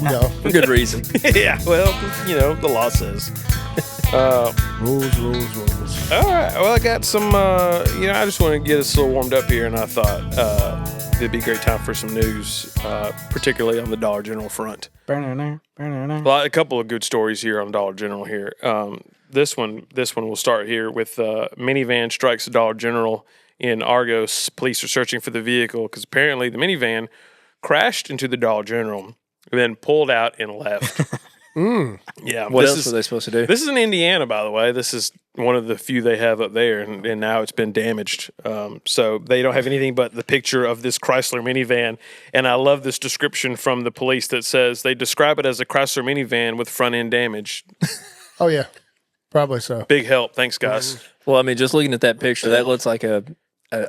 No. For good reason. Yeah, well, the law says. Rules. All right. Well, I got some, I just want to get us a little warmed up here, and I thought it'd be a great time for some news, particularly on the Dollar General front. Well, a couple of good stories here on Dollar General here. This one will start here with minivan strikes a Dollar General in Argos. Police are searching for the vehicle because apparently the minivan crashed into the Dollar General, then pulled out and left. Yeah. What else were they supposed to do? This is in Indiana, by the way. This is one of the few they have up there, and now it's been damaged. So they don't have anything but the picture of this Chrysler minivan. And I love this description from the police that says they describe it as a Chrysler minivan with front end damage. Oh, yeah. Probably so. Big help. Thanks, guys. Well, I mean, just looking at that picture, that looks like a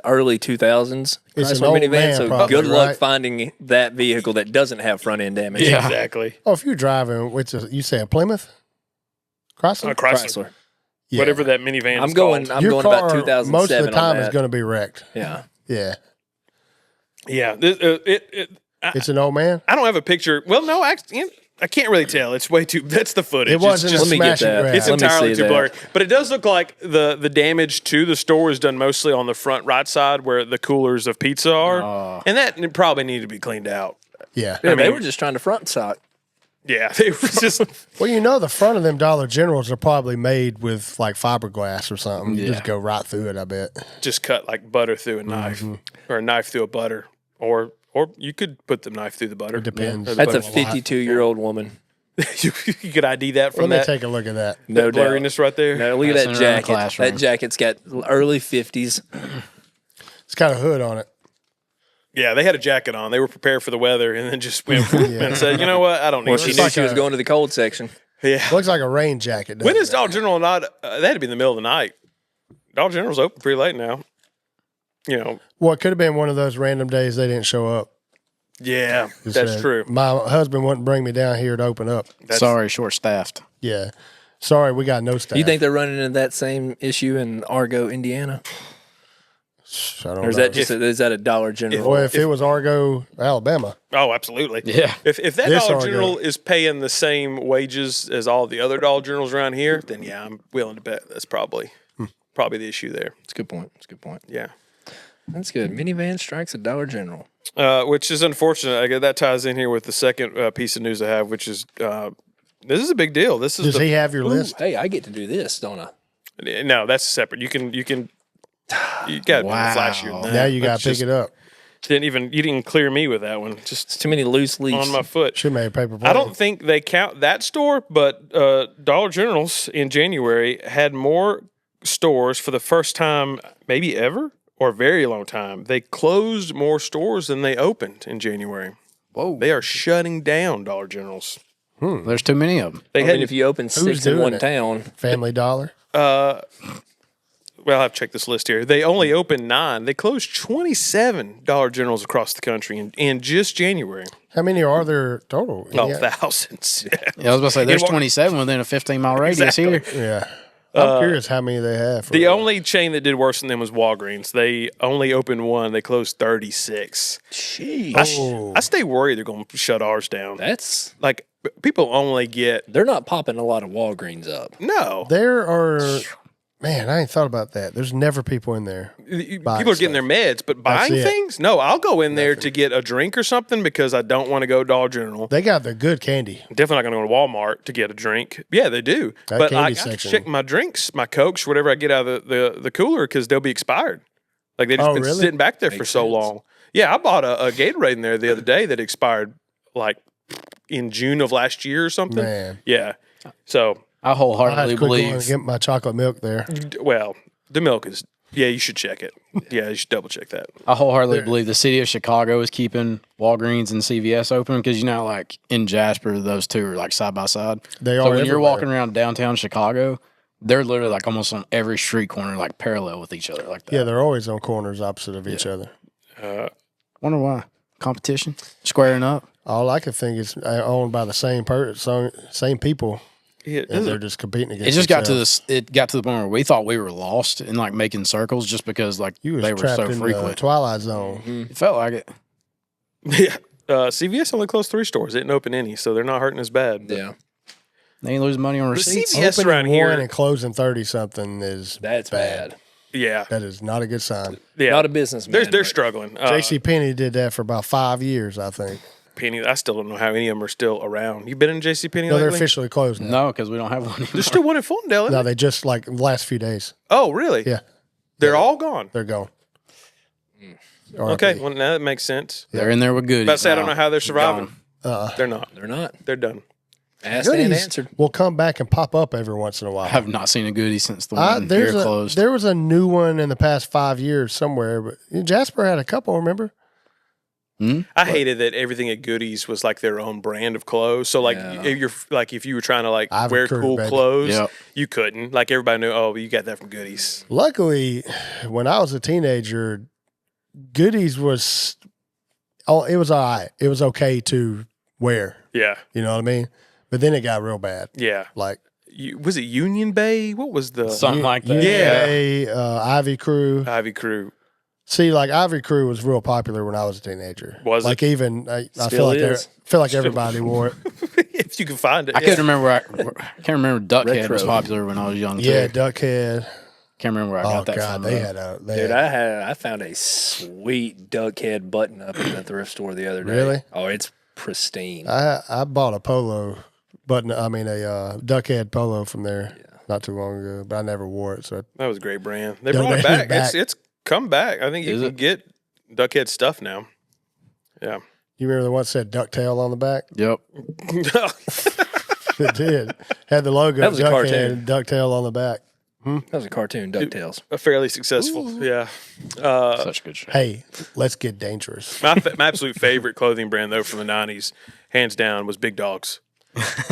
early 2000s It's an Chrysler old minivan. man, So probably, good luck right? finding that vehicle that doesn't have front end damage. Yeah, exactly. Oh, if you're driving, you say a Plymouth? Chrysler? Chrysler. Yeah. Whatever that minivan is I'm going Your about car, 2007 most of the time, on is that. going to be wrecked. Yeah. Yeah. Yeah. It's an old man? I don't have a picture. Well, no, I can't really tell. It's way too. That's the footage. It wasn't It's a let me get smash and that. grab. It's Let me entirely see too that. blurry. But it does look like the damage to the store is done mostly on the front right side where the coolers of pizza are. And that probably needed to be cleaned out. Yeah. Yeah, they mean- were just trying to front side. Yeah, they were just. Well, the front of them Dollar Generals are probably made with like fiberglass or something. You just go right through it, I bet. just cut like butter through a knife or a knife through a butter. Or you could put the knife through the butter. It depends. Or the That's a butter. 52-year-old woman. you could ID that from Let me that, take a look at that. No that doubt. blurriness right there. No, look at That's that in her own jacket. classroom. That jacket's got early 50s. It's got a hood on it. Yeah, they had a jacket on. They were prepared for the weather and then just went and said, you know what? I don't need Well, she this. knew like she was a- going to the cold section. Yeah. Looks like a rain jacket. When doesn't is it? Dollar General not? They had to be in the middle of the night. Dollar General's open pretty late now. Well, it could have been one of those random days they didn't show up. Yeah, Just that's said, true. My husband wouldn't bring me down here to open up. Sorry, short-staffed. Yeah. Sorry, we got no staff. Do you think they're running into that same issue in Argo, Indiana? I don't Or is know. that just is that a Dollar General? Well, if it was Argo, Alabama. Oh, absolutely. Yeah. If that This Dollar Argo. General is paying the same wages as all the other Dollar Generals around here, then yeah, I'm willing to bet that's probably the issue there. That's a good point. That's a good point. Yeah. That's good. Minivan strikes a Dollar General. Which is unfortunate. I guess that ties in here with the second piece of news I have, which is this is a big deal. This is Does he have your list? Hey, I get to do this, don't I? No, that's separate. You got to be flashier than that. Now you got That's to pick just- it up. You didn't clear me with that one. Just It's too many loose leaves. on my foot. Should have made a paper plane. I don't think they count that store, but Dollar Generals in January had more stores for the first time, maybe ever, or a very long time. They closed more stores than they opened in January. Whoa. They are shutting down Dollar Generals. There's too many of them. They I had mean, if you open 6 in doing one it? town, Family Dollar. well, I'll have to check this list here. They only opened 9. They closed 27 Dollar Generals across the country in just January. How many are there total? Oh, Yeah. thousands. Yeah, I was about to say, there's Walk- 27 within a 15-mile radius here. Yeah. I'm curious how many they have. For The only chain that did worse than them was Walgreens. They only opened 1. They closed 36. jeez, I stay worried they're going to shut ours down. that's Like, people only get they're not popping a lot of Walgreens up. no. There are, man, I ain't thought about that. There's never people in there. People are getting their meds, but buying it. things? No, I'll go in there to get a drink or something because I don't want to go to Dollar General. They got the good candy. I'm definitely not going to go to Walmart to get a drink. Yeah, they do. That But I candy got to section. check my drinks, my Cokes, whatever I get out of the cooler because they'll be expired. Like they've just Oh, been really? sitting back there for Makes so sense. long. Yeah, I bought a Gatorade in there the other day that expired like in June of last year or something. Man. Yeah. So, I I had wholeheartedly to quit going and believe. get my chocolate milk there. well, the milk is, yeah, you should check it. Yeah, you should double check that. I wholeheartedly believe the city of Chicago is keeping Walgreens and CVS open because like in Jasper, those two are like side by side. They So are when you're everywhere. walking around downtown Chicago, they're literally like almost on every street corner, like parallel with each other, like that. Yeah, they're always on corners opposite of each other. Wonder why? Competition, squaring up. All I could think is owned by the same people, Yeah, and they're just competing against. It just got to themselves. this. It got to the point where we thought we were lost and like making circles just because like You was they were trapped so in the frequent. Twilight Zone. It felt like it. yeah. CVS only closed 3 stores. They didn't open any, so they're not hurting as bad. But Yeah. They ain't losing money on receipts. CVS Opening around one here, and closing 30-something is That's bad. yeah, That is not a good sign. yeah. Not a businessman. They're but struggling. J.C. Penney did that for about 5 years, I think. Penny, I still don't know how any of them are still around. You been in J.C. Penney No, they're lately? officially closed now. No, because we don't have one anymore. There's still one in Fultondale, isn't No, there? they just like the last few days. Oh, really? Yeah, They're all gone. they're gone. Okay, RIP. well, now that makes sense. They're in there with goodies. About to say, I don't now. know how they're surviving. Gone. They're not. They're not. They're done. Asked and Goodies answered. will come back and pop up every once in a while. I have not seen a goodie since the one here closed. There was a new one in the past 5 years somewhere, but Jasper had a couple. Remember? I hated that everything at Goodies was like their own brand of clothes. So like Yeah. if you were trying to like Ivy wear Crew, cool baby. clothes, Yep. you couldn't. Like everybody knew, oh, you got that from Goodies. Luckily, when I was a teenager, Goodies was, it was all right. It was okay to wear. Yeah, You know what I mean? But then it got real bad. yeah. Like Was it Union Bay? What was the Something like that. Yeah. Ivy Crew. Ivy Crew? See, like Ivy Crew was real popular when I was a teenager. Was it? like even I Still feel like is. everybody wore it. If you can find it, I couldn't remember. I can't remember. Duckhead was Retro. popular when I was young. Yeah, too. Duckhead. Can't remember where I Oh got that God, from. they though. had a Dude, I found a sweet Duckhead button up in the thrift store the other day. Really? Oh, it's pristine. I bought a polo button. I mean a Duckhead polo from there not too long ago, but I never wore it. So that was a great brand. They Yeah, brought it they back. back. It's come back. I think you Is can it? get Duckhead stuff now. Yeah. you remember the one that said Ducktail on the back? Yep. It did. Had the logo That was a Duckhead cartoon. and Ducktail on the back. That was a cartoon, DuckTales. A fairly successful. Yeah. Such a good show. Hey, let's get dangerous. My absolute favorite clothing brand though from the 90s, hands down, was Big Dogs.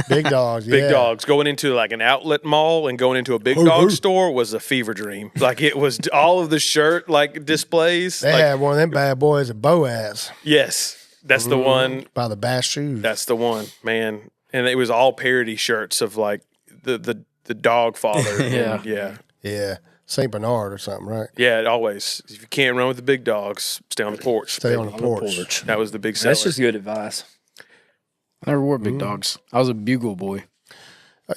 Big dogs. Big yeah. Dogs. Going into like an outlet mall and going into a Big Dog store was a fever dream. Like it was all of the shirt like displays. They Like, had one of them bad boys at Boaz yes, that's the one. by the Bass shoes. That's the one, man. And it was all parody shirts of like the dog father. Yeah. And, yeah. Yeah. St. Bernard or something, right? Yeah, it always. If you can't run with the big dogs, stay on the porch. Stay on the porch. That was the big seller. That's just good advice. I never wore big dogs. I was a bugle boy.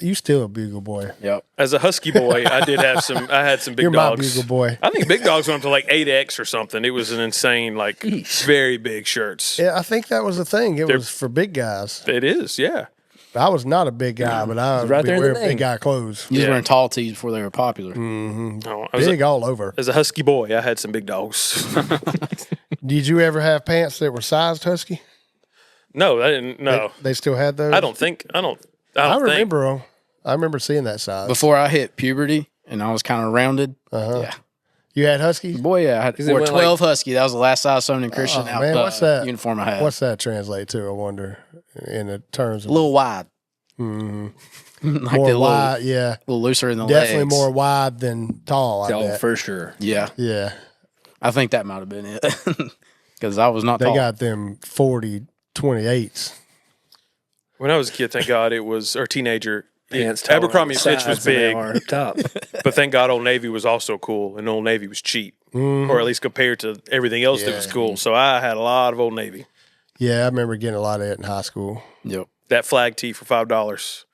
You still a bugle boy. Yep. As a husky boy, I did have some. I had some big You're dogs. my bugle boy. I think big dogs went up to like 8X or something. It was an insane, like very big shirts. Yeah, I think that was the thing. It was for big guys. It is, yeah. I was not a big guy, but I right would there in the wear name. big guy clothes. You was Yeah. wearing tall tees before they were popular. Oh, I was Big all over. as a husky boy, I had some big dogs. Did you ever have pants that were sized husky? No, I didn't. No, They still had those? I don't think. I don't I think. remember them. I remember seeing that size. Before I hit puberty and I was kind of rounded. Yeah. You had husky? Boy, yeah. I had it wore went 12 Husky. That was the last size Southern Christian Oh, man, what's that? uniform I had. What's that translate to, I wonder, in the terms of a little wide. like more the little, wide? Yeah. little looser in the Definitely legs. more wide than tall, I Oh, bet. for sure. Yeah. Yeah. I think that might have been it. Because I was not They tall. got them 40-28s. When I was a kid, thank God it was, or teenager. Pants Abercrombie and taller Fitch was sides than they big, are up top. but thank God Old Navy was also cool, and Old Navy was cheap, or at least compared to everything else that was cool. So I had a lot of Old Navy. Yeah, I remember getting a lot of it in high school. Yep. That flag tee for $5.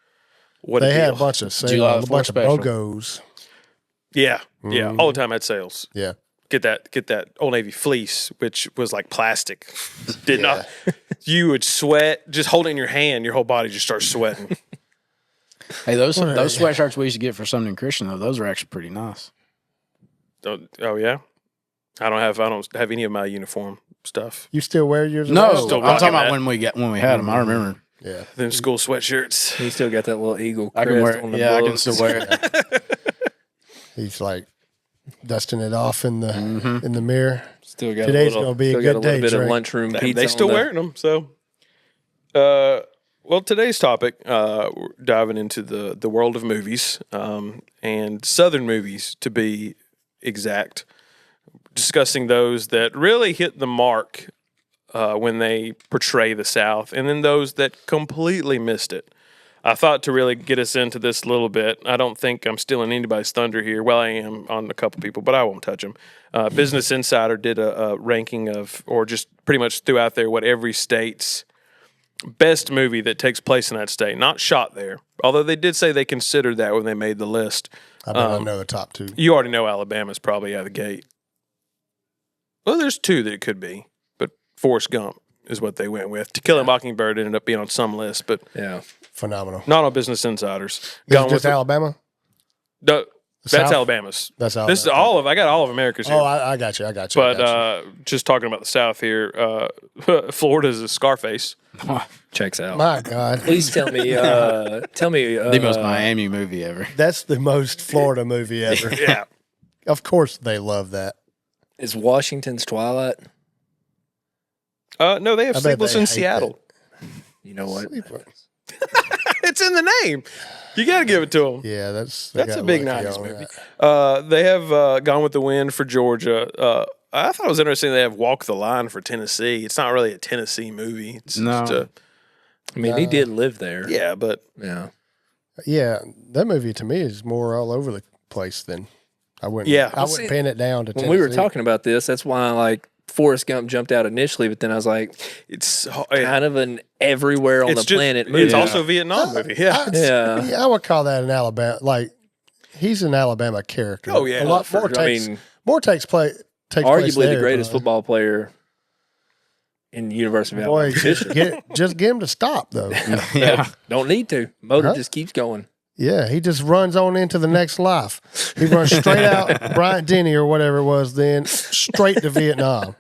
What They a had deal! a bunch of July sales, a bunch of 4th special. BOGOs. Yeah, yeah, all the time had sales. Yeah. Get that Old Navy fleece, which was like plastic. Did not. You would sweat just hold it in your hand. Your whole body just starts sweating. Hey, those sweatshirts we used to get for Southern Christian, though, those were actually pretty nice. Oh yeah, I don't have any of my uniform stuff. You still wear yours? No, around? Still I'm rocking talking about that. when we had them. I remember. Yeah. Them school sweatshirts. He still got that little eagle I crest can wear on it. the Yeah, I can books. still wear it. He's like dusting it off in the in the mirror. Still got Today's a little, gonna be a still got good a little day, bit Trey. of lunchroom pizza. They still on the- wearing them. So, well, today's topic, we're diving into the world of movies and Southern movies, to be exact. Discussing those that really hit the mark when they portray the South, and then those that completely missed it. I thought to really get us into this a little bit, I don't think I'm stealing anybody's thunder here. Well, I am on a couple people, but I won't touch them. Business Insider did a ranking of, or just pretty much threw out there what every state's best movie that takes place in that state, not shot there. Although they did say they considered that when they made the list. I bet I know the top 2. You already know Alabama's probably out of the gate. Well, there's 2 that it could be, but Forrest Gump is what they went with. To Kill a Mockingbird ended up being on some list, but Phenomenal. not on Business Insiders. Is it just Alabama? No, that's South? Alabama's. That's Alabama. This is I got all of America's here. Oh, I got you. But just talking about the South here, Florida's a Scarface. Checks out. My God. Please tell me. The most Miami movie ever. That's the most Florida movie ever. Yeah. Of course they love that. Is Washington's Twilight? No, they have I bet Sleepless they in hate Seattle. You know what? It's in the name. You got to give it to them. Yeah, that's a big 90s movie. They have Gone with the Wind for Georgia. I thought it was interesting they have Walk the Line for Tennessee. It's not really a Tennessee movie. It's just I mean, he did live there. yeah, but Yeah. Yeah, that movie to me is more all over the place than I wouldn't. Yeah. I wouldn't pin it down to. When Tennessee. we were talking about this, that's why like Forrest Gump jumped out initially, but then I was like, it's kind of an everywhere on the planet movie. It's also a Vietnam movie. Yeah. Yeah. I would call that an Alabama. Like he's an Alabama character. Oh, yeah. a lot more takes place. Arguably there, the greatest football player in the University of Boy, Alabama history. just get him to stop though. Yeah. Don't need to. Motor just keeps going. Yeah, he just runs on into the next life. He runs straight out Bryant Denny or whatever it was, then straight to Vietnam.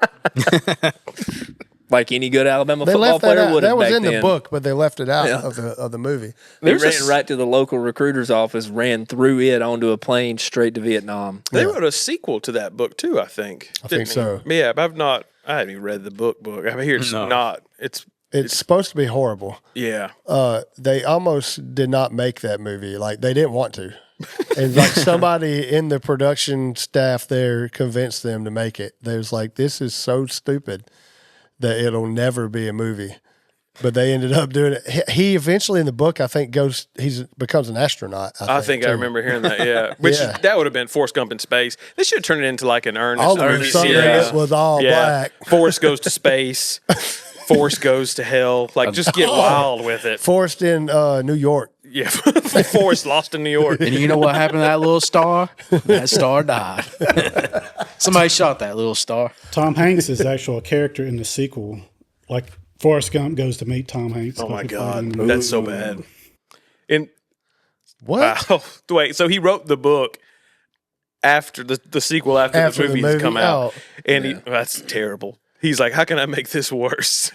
Like any good Alabama They football left that player out. would have That was back in then. the book, but they left it out Yeah. of the movie. They ran right to the local recruiter's office, ran through it onto a plane straight to Vietnam. They wrote a sequel to that book too, I think. I think so. Yeah, but I haven't even read the book. I hear it's not. It's supposed to be horrible. Yeah. They almost did not make that movie. Like they didn't want to. And like somebody in the production staff there convinced them to make it. They was like, this is so stupid that it'll never be a movie. But they ended up doing it. He eventually in the book, I think, becomes an astronaut. I think I remember hearing that. Yeah, that would have been Forrest Gump in space. They should have turned it into like an Ernest series. It was all black. Forrest goes to space. Forrest goes to hell. Like just get wild with it. Forrest in New York. Yeah, Forrest lost in New York. And you know what happened to that little star? That star died. Somebody shot that little star. Tom Hanks is actually a character in the sequel. Like Forrest Gump goes to meet Tom Hanks. Oh my God, that's so bad. And what? Wow. Wait, so he wrote the book after the sequel after the movie's come out, and that's terrible. He's like, how can I make this worse?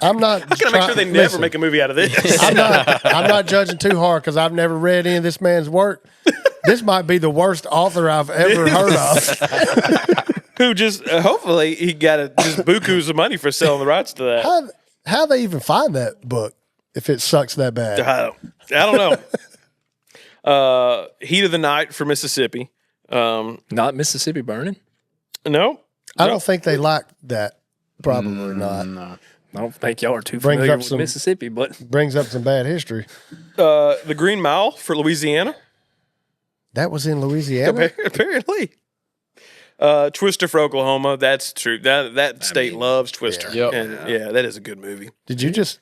I'm not. How can I make sure they never make a movie out of this? I'm not judging too hard because I've never read any of this man's work. This might be the worst author I've ever heard of. Who just hopefully he got just bukus of money for selling the rights to that. How they even find that book if it sucks that bad? I don't know. Heat of the Night for Mississippi. Not Mississippi Burning? No, I don't think they like that. Probably not. No. I don't think y'all are too familiar with some- Mississippi, but Brings up some bad history. The Green Mile for Louisiana. That was in Louisiana. Apparently. Twister for Oklahoma. That's true. That state loves Twister. Yeah. Yep. And that is a good movie. Did you just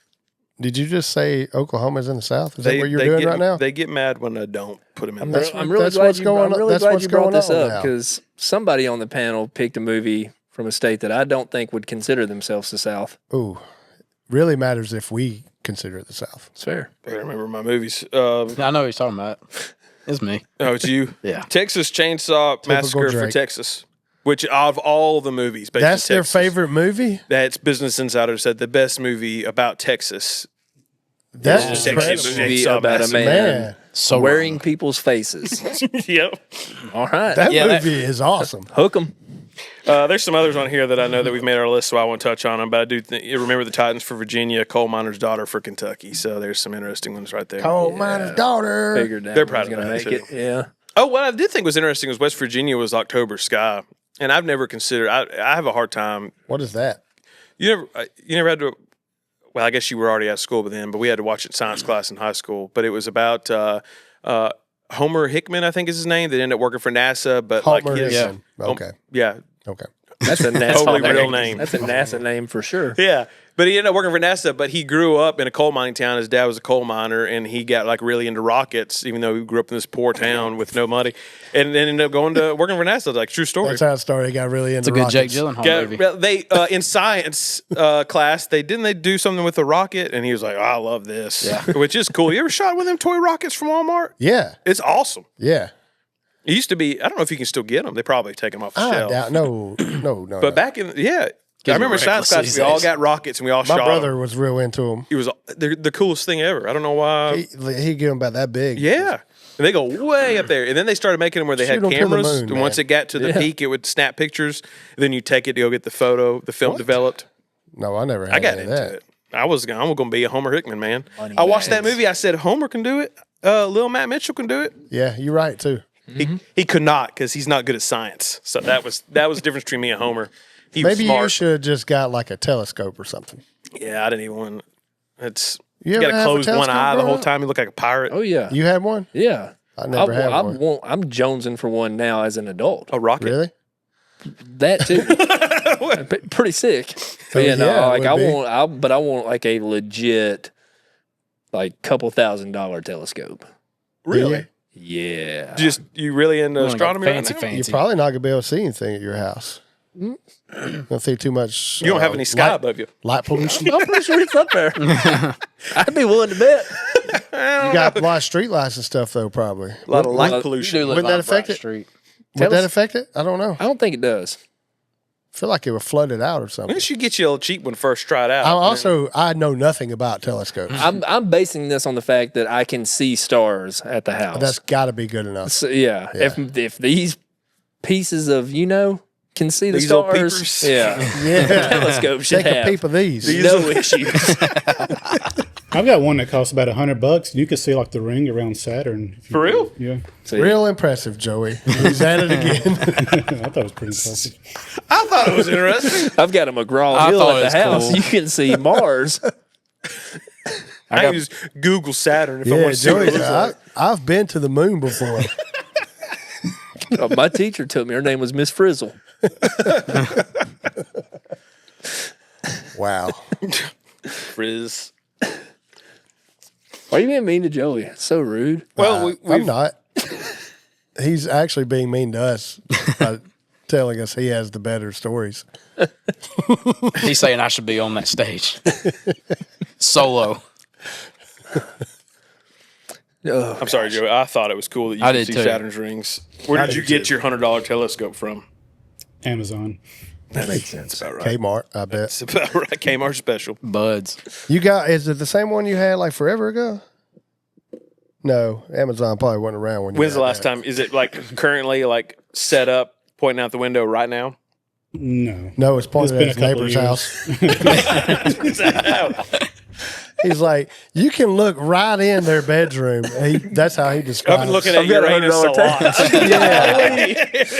say Oklahoma's in the South? Is that what you're doing right now? They get mad when I don't put them in. I'm really that's glad what's you, going I'm really that's glad what's you brought going this on up now. because somebody on the panel picked a movie from a state that I don't think would consider themselves the South. Ooh, really matters if we consider it the South. It's fair. I remember my movies. I know what he's talking about. It's me. Oh, it's you. Yeah. Texas Chainsaw Massacre for Drake. Texas, which of all the movies, based That's in their Texas, favorite movie. That's Business Insider said the best movie about Texas. That's Texas incredible. Movie Chainsaw about a Massacre. man So wearing people's faces. Yep. All right. That movie is awesome. Hook 'em. There's some others on here that I know that we've made our list, so I won't touch on them. But I do remember the Titans for Virginia, Coal Miner's Daughter for Kentucky. So there's some interesting ones right there. Coal Miner's Daughter. Figured that They're one proud was of gonna that, make too. it. Yeah. Oh, what I did think was interesting was West Virginia was October Sky, and I've never considered. I have a hard time. What is that? You never had to. well, I guess you were already out of school by then, but we had to watch it science class in high school. But it was about Homer Hickman, I think is his name, that ended up working for NASA. But Homer like, Hickman. Okay. Yeah. Okay. That's a NASA Totally name. real name. That's a NASA name for sure. Yeah. But he ended up working for NASA, but he grew up in a coal mining town. His dad was a coal miner, and he got like really into rockets, even though he grew up in this poor town with no money, and then ended up going to working for NASA. Like, true story. That's how it started. He got really into It's a good Jake rockets. Gyllenhaal movie. They in science class, they do something with a rocket, and he was like, oh, I love this, which is cool. You ever shot one of them toy rockets from Walmart? Yeah. It's awesome. Yeah. It used to be, I don't know if you can still get them. They probably take them off the I shelf. doubt. No. But back in, I remember science class, we all got rockets and we all My shot brother them. was real into them. It was the coolest thing ever. I don't know why. He gave them about that big. Yeah. And they go way up there. And then they started making them where they Shoot had 'em to the cameras. moon, and man. once it got to the peak, it would snap pictures. Then you take it to go get the film developed. No, I never had I got any of into that. it. I'm going to be a Homer Hickman, man. I watched that movie. I said, Homer can do it. Lil Matt Mitchell can do it. Yeah, you're right, too. He could not because he's not good at science. So that was the difference between me and Homer. He was Maybe smart. you should have just got like a telescope or something. Yeah, I didn't even want. It's You you ever got to have a close one telescope eye the growing whole up? time. You look like a pirate. Oh yeah, You had one? yeah. I never had one. I'm jonesing for one now as an adult. A rocket. Really? That too. Pretty sick. But yeah, no, Yeah, it like would I be. want like a legit, like couple $1,000 telescope. Really? Yeah. Just you really into You wanna go astronomy? fancy, right now? You're fancy. probably not gonna be able to see anything at your house. Don't see too much. You don't have any sky above you. light pollution. I'm pretty sure it's up there. I'd be willing to bet. You got a lot of street lights and stuff though. Probably. A lot of light You pollution. do look Wouldn't that like affect Bright it? Street. Would that affect it? I don't know. I don't think it does. I feel like it would flood it out or Maybe something. you should get you a cheap one first. Try it out. I know nothing about telescopes. I'm basing this on the fact that I can see stars at the house. That's got to be good enough. So, yeah. If these pieces of can see the These old stars, peepers. yeah, Yeah. telescope should Take have a peep of these. no issues. I've got one that costs about $100. You can see like the ring around Saturn. For real? Yeah. So, Real impressive, Joey. He's at it again. I thought it was pretty impressive. I thought it was interesting. I've got a McGraw I Hill thought at it the was house. cool. You can see Mars. I can just Google Saturn if I Yeah, want to see what Joey. it looks like. I've been to the moon before. My teacher told me her name was Miss Frizzle. Wow. Frizz. Why are you being mean to Joey? It's so rude. Well, I'm not. He's actually being mean to us by telling us he has the better stories. He's saying I should be on that stage. Solo. I'm sorry, Joey. I thought it was cool that you I could did see too. Saturn's rings. Where did you get your $100 telescope from? Amazon. That makes sense. About right. Kmart, I bet. It's about right. Kmart special. Buds. Is it the same one you had like forever ago? No, Amazon probably wasn't around when you When's the had last that. time? Is it like currently like set up, pointing out the window right now? No. No, it's pointed It's at been his a couple neighbor's house. He's like, you can look right in their bedroom. That's how he I've describes been looking it. at Uranus a lot. Yeah.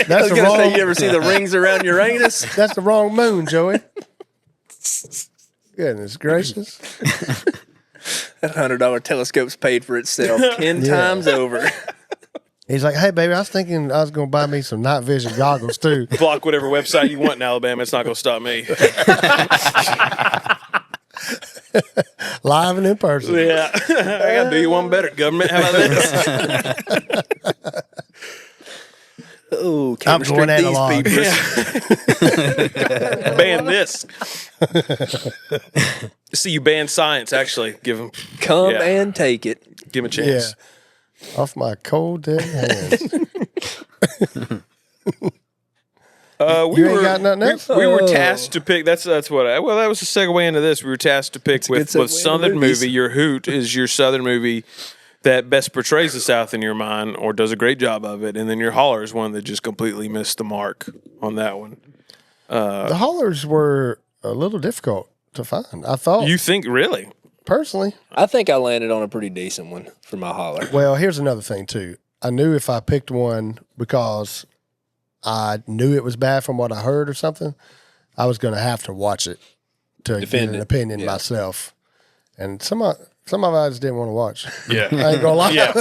That's I was the gonna say, wrong. you ever see the rings around Uranus? That's the wrong moon, Joey. Goodness gracious. That $100 telescope's paid for itself 10 times over. He's like, hey, baby, I was thinking I was going to buy me some night vision goggles, too. Block whatever website you want in Alabama. It's not going to stop me. Live and in person. Yeah. I got to do you one better, government. How about this? Oh, I'm can't going restrict these analog. peepers. Ban this. See, you ban science, actually. Give them Come Yeah. and take it. give 'em a Yeah. chance. Off my cold, dead hands. We You ain't got nothing else? We were tasked to pick. That's what. That was a segue into this. We were tasked to pick a good with segue into Southern movies. movie. Your Hoot is your Southern movie that best portrays the South in your mind or does a great job of it, and then your Holler is one that just completely missed the mark on that one. The hollers were a little difficult to find, I thought. You think really? Personally. I think I landed on a pretty decent one for my holler. Well, here's another thing, too. I knew if I picked one because I knew it was bad from what I heard or something, I was going to have to watch it to Defend get an it. opinion Yeah. myself. And some of I just didn't want to watch. Yeah. I ain't gonna lie. Yeah.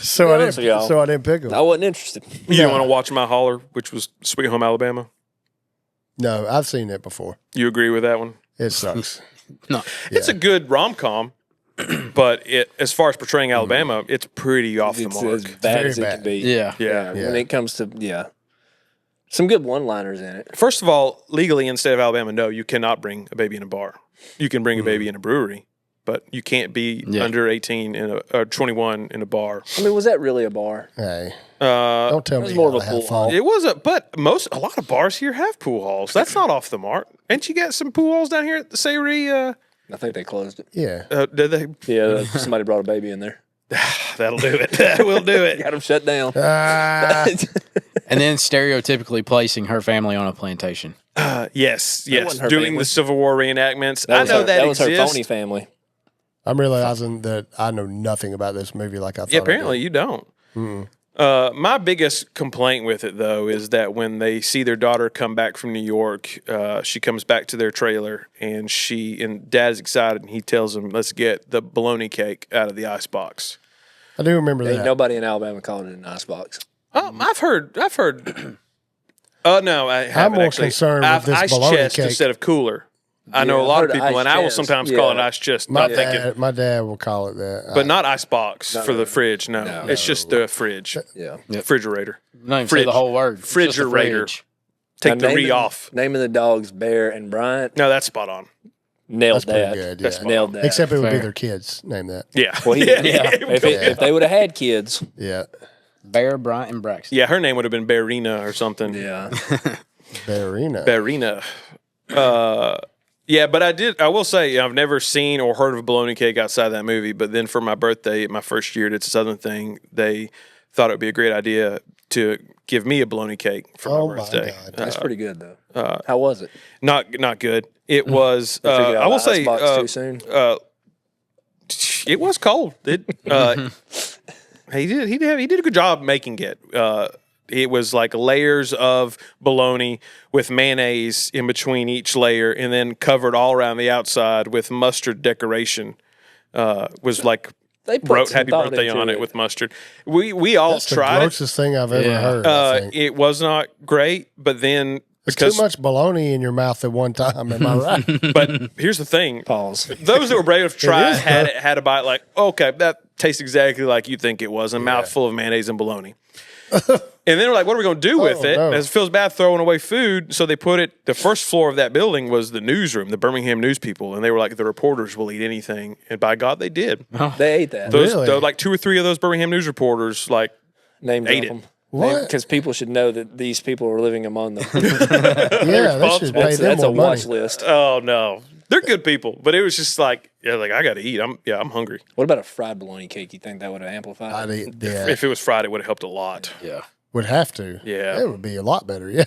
So I didn't pick them. I wasn't interested. You didn't want to watch My Holler, which was Sweet Home Alabama? No, I've seen it before. You agree with that one? It sucks. No. It's a good rom-com, but as far as portraying Alabama, it's pretty off the It's mark. as bad Very as it bad. can be. Yeah. Yeah. When it comes to some good one-liners in it. First of all, legally in the state of Alabama, no, you cannot bring a baby in a bar. You can bring a baby in a brewery, but you can't be under 18 or 21 in a bar. I mean, was that really a bar? Hey, don't tell me more of how a to have pool fun. It wasn't, but a lot of bars here have pool halls. That's not off the mark. Ain't you got some pool halls down here at the Sayre? I think they closed it. Yeah. Did they? Yeah, somebody brought a baby in there. That'll do it. That will do it. Got them shut down. And then stereotypically placing her family on a plantation. Yes. wasn't her Doing family. the Civil War reenactments. That I was know her, that was exists. her phony family. I'm realizing that I know nothing about this movie like I thought. Yeah, I did. apparently you don't. My biggest complaint with it, though, is that when they see their daughter come back from New York, she comes back to their trailer, and Dad's excited, and he tells them, "Let's get the bologna cake out of the icebox." I do remember Ain't that. nobody in Alabama calling it an icebox. I've heard. Oh no, I haven't more actually. concerned with I've this ice bologna chest cake. instead of cooler. I know Yeah, a lot I've of heard people, and I will chest. sometimes call it Yeah. ice chest, My not thinking, dad will call it that. but not ice box for the fridge. No, it's just the fridge, Yeah. refrigerator. Not even say Fridge. the whole word. It's just the Refrigerator. fridge. Take Now, the re off. Naming the dogs Bear and Bryant. No, that's spot on. Nailed That's pretty that. good. That's Yeah. fine. Nailed that. Except it would be Fair. their kids. Name that. Yeah, Well, if they would have had kids. Yeah. Bear, Bryant, and Braxton. yeah. Her name would have been Barina or something. Yeah. Barina. Barina. Yeah, but I will say, I've never seen or heard of a bologna cake outside that movie. But then for my birthday, my first year, it's a Southern thing. They thought it would be a great idea to give me a bologna cake for Oh my my birthday. God. That's pretty good, though. How was it? Not good. It was. Figured out I will the say. icebox too soon. It was cold. He did a good job making it. It was like layers of bologna with mayonnaise in between each layer, and then covered all around the outside with mustard decoration. Was like They put wrote some "Happy thought Birthday" into on it it. with mustard. We all That's the tried it. grossest thing I've ever heard. I think. It was not great, but then It's because too much bologna in your mouth at one time. Am I right? but here's the thing. Pause. Those that were brave enough to try is, it had a bite like, okay, that tastes exactly like you think it was, a mouthful of mayonnaise and bologna. And then we're like, what are we going to do with it? no. As it feels bad throwing away food. So they put it, the first floor of that building was the newsroom, the Birmingham news people. And they were like, the reporters will eat anything. And by God, they did. They ate that. Really? Like 2 or 3 of those Birmingham news reporters, like, Named ate them. What? Because people should know that these people are living among them. Yeah, they should pay That's, them that's a more money. watch list. oh no, they're good people. But it was just like, I got to eat. I'm hungry. What about a fried bologna cake? You think that would have amplified? I'd it? eat, yeah, If it was fried, it would have helped a lot. Yeah. would have to. Yeah. It would be a lot better. Yeah.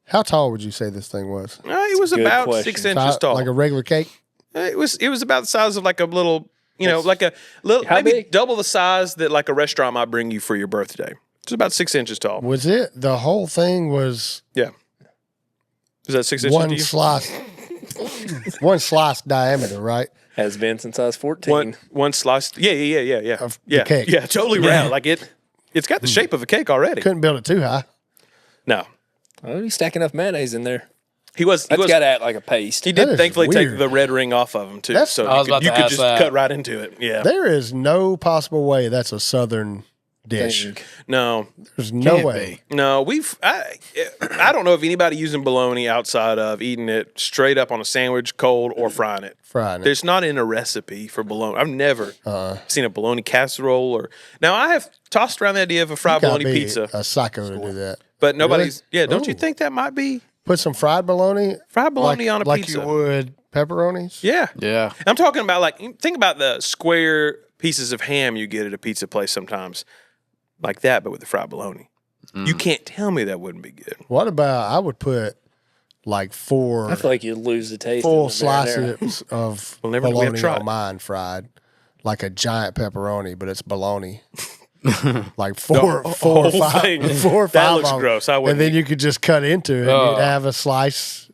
How tall would you say this thing was? It was Good about question. 6 inches tall. Like a regular cake? It was about the size of like a little, like a little, How maybe big? double the size that like a restaurant might bring you for your birthday. It's about 6 inches tall. Was it? The whole thing was Yeah. Is that 6 inches to one you? slice, one slice diameter, right? Has been since I was 14. One slice. Yeah. Of the Yeah. cake. Yeah, totally round. Like it's got the shape of a cake already. Couldn't build it too high. No. Oh, you stack enough mayonnaise in there. He was That's got to act like a paste. he That did is thankfully take weird. the red ring off of him too. That's- So I was about you to could ask just that. cut right into it. Yeah. There is no possible way that's a southern dish. Thing. No. There's no Can't way. No, I don't know if anybody using bologna outside of eating it straight up on a sandwich, cold, or frying it. Frying it. There's not in a recipe for bologna. I've never seen a bologna casserole or. Now I have tossed around the idea of a fried Gotta bologna be pizza, a psycho to do that. but nobody's. Really? Yeah, don't you Ooh. think that might be Put some fried bologna, fried bologna on a like pizza? you would pepperonis. Yeah, Yeah. I'm talking about like think about the square pieces of ham you get at a pizza place sometimes, like that, but with the fried bologna. You can't tell me that wouldn't be good. What about I would put like four I feel like you'd lose the taste. full in the marinara. slices of We'll never- we have bologna tried. on mine fried, like a giant pepperoni, but it's bologna. Like four or whole five, thing. 4 or 5 That looks of 'em. gross. I wouldn't And then eat. you could just cut into it. and Oh. You'd have a slice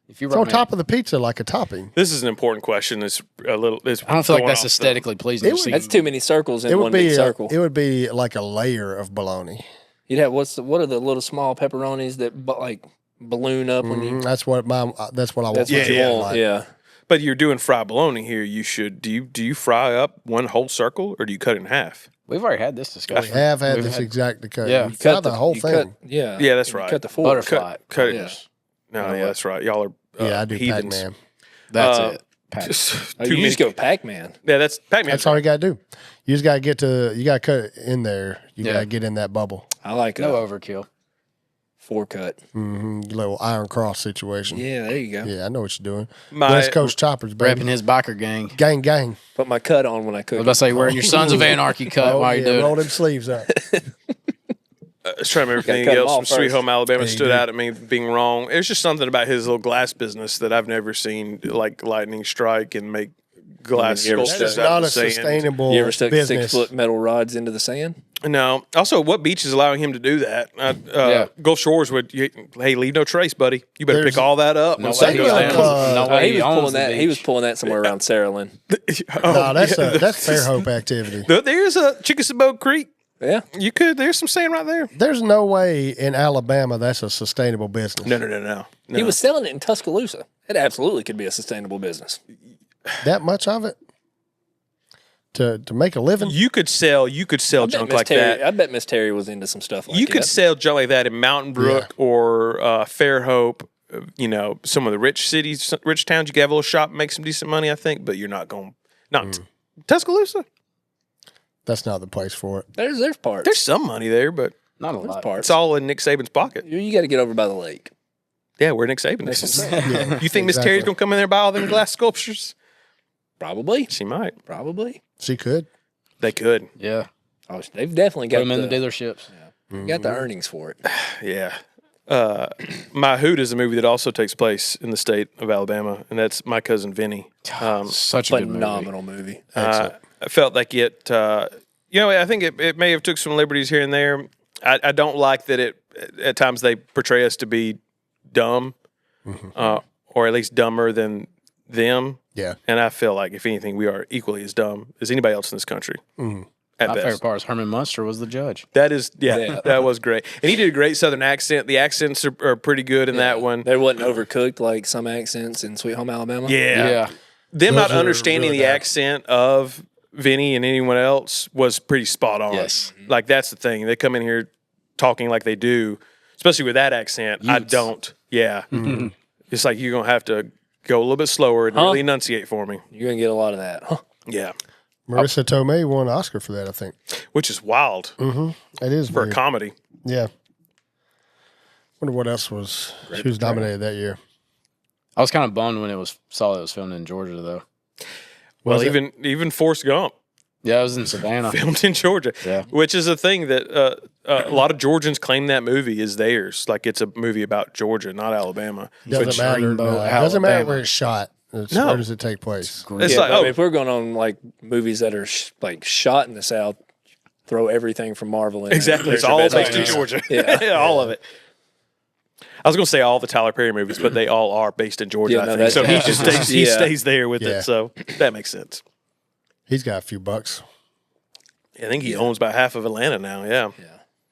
If you It's on top of the pizza like a topping. This is an important question. It's a little. It's I don't feel like going that's off aesthetically pleasing to see. That's too many circles in one big circle. It would be like a layer of bologna. You'd have what are the little small pepperonis that like balloon up when you? That's what I want. That's what my you chicken want. like. Yeah. But you're doing fried bologna here. You should. Do you fry up one whole circle or do you cut it in half? We've already had this discussion. We have had this exact discussion. Yeah. You cut the whole thing. Yeah. Yeah, that's right. Cut the fork. Butterfly. Cut it. Yeah. No, yeah, that's right. Y'all are. Yeah, I do heathens. Pac-Man. That's Uh, it. Pac. Just Oh, too you many. just go Pac-Man. Yeah, that's Pac-Man. That's all you got to do. You just got to get to. You got to cut it in there. You got Yeah. to get in that bubble. I like No a overkill. four cut. Little Iron Cross situation. Yeah, there you go. Yeah, I know what you're doing. My- West Coast choppers, baby. Repping his biker gang. Gang, gang. Put my cut on when I cook. I was about to say, wearing your Sons of Anarchy cut while you're doing roll it. them sleeves up. I was trying to remember if Gotta anything cut 'em else off from Sweet first. Home Alabama Yeah, you stood do. out at me being wrong. It was just something about his little glass business that I've never seen, like lightning strike and make glass You ever sculptures That's stuck- out not of a the sand. sustainable You ever stuck business. 6-foot metal rods into the sand? No. Also, what beach is allowing him to do that? Yeah. Gulf Shores would. Hey, leave no trace, buddy. You better There's- pick all that up. No and way say he go owns- down. no way he he was owns pulling the that. He was beach. pulling that somewhere around Saraland. No, that's fair hope activity. There's a Chickasaw Creek. Yeah. You could. There's some sand right there. There's no way in Alabama that's a sustainable business. No. He was selling it in Tuscaloosa. It absolutely could be a sustainable business. That much of it to make a living. You could sell junk like that. I bet Miss Terry was into some stuff like You that. could sell junk like that in Mountain Brook or Fairhope. Some of the rich cities, rich towns. You could have a little shop, and make some decent money, I think. But you're not going. Tuscaloosa. That's not the place for it. There's parts. There's some money there, but Not a There's lot. parts. it's all in Nick Saban's pocket. You got to get over by the lake. Yeah, where Nick Saban That's is. what I'm saying. Yeah, You think Miss Terry's exactly. gonna come in there and buy all them glass sculptures? Probably. She might. Probably. She could. They could. Yeah. Oh, they've definitely got Put them in the the dealerships. got the earnings for it. Yeah. My Hoot is a movie that also takes place in the state of Alabama, and that's My Cousin Vinny. Such a good movie. Phenomenal movie. I felt like it. I think it may have took some liberties here and there. I don't like that it at times they portray us to be dumb, or at least dumber than them. Yeah. And I feel like if anything, we are equally as dumb as anybody else in this country. At My favorite best. part is Herman Munster was the judge. That is, Yeah. that was great, and he did a great Southern accent. The accents are pretty good in that one. They wasn't overcooked like some accents in Sweet Home Alabama. Yeah, Those them not are understanding really the bad. accent of Vinny and anyone else was pretty spot on. Yes. Like that's the thing. They come in here talking like they do, especially with that accent. I Utes. don't. Yeah. It's like you're going to have to go a little bit slower and really enunciate for me. You're gonna get a lot of that. Huh. Yeah. Marissa Tomei won an Oscar for that, I think. Which is wild It is for a weird. comedy. Yeah. Wonder what else she was nominated that year. I was kind of bummed when saw it was filmed in Georgia, though. Well, Was it? even Forrest Gump Yeah, it was in Savannah. filmed in Georgia, Yeah. which is a thing that a lot of Georgians claim that movie is theirs. Like it's a movie about Georgia, not Alabama. Doesn't matter. Dreamboat, Doesn't matter Alabama. where it's shot. It's No. where does it take place? It's Yeah, like, but if we're going on like movies that are like shot in the South, throw everything from Marvel in. exactly. there. It's all There's your based in best Georgia. answer. Yeah. All of it. I was going to say all the Tyler Perry movies, but they all are based in Georgia. Yeah, I no, think. So he that's- just stays. He Yeah. stays there with Yeah. it. So that makes sense. He's got a few bucks. I think he owns about half of Atlanta now. Yeah,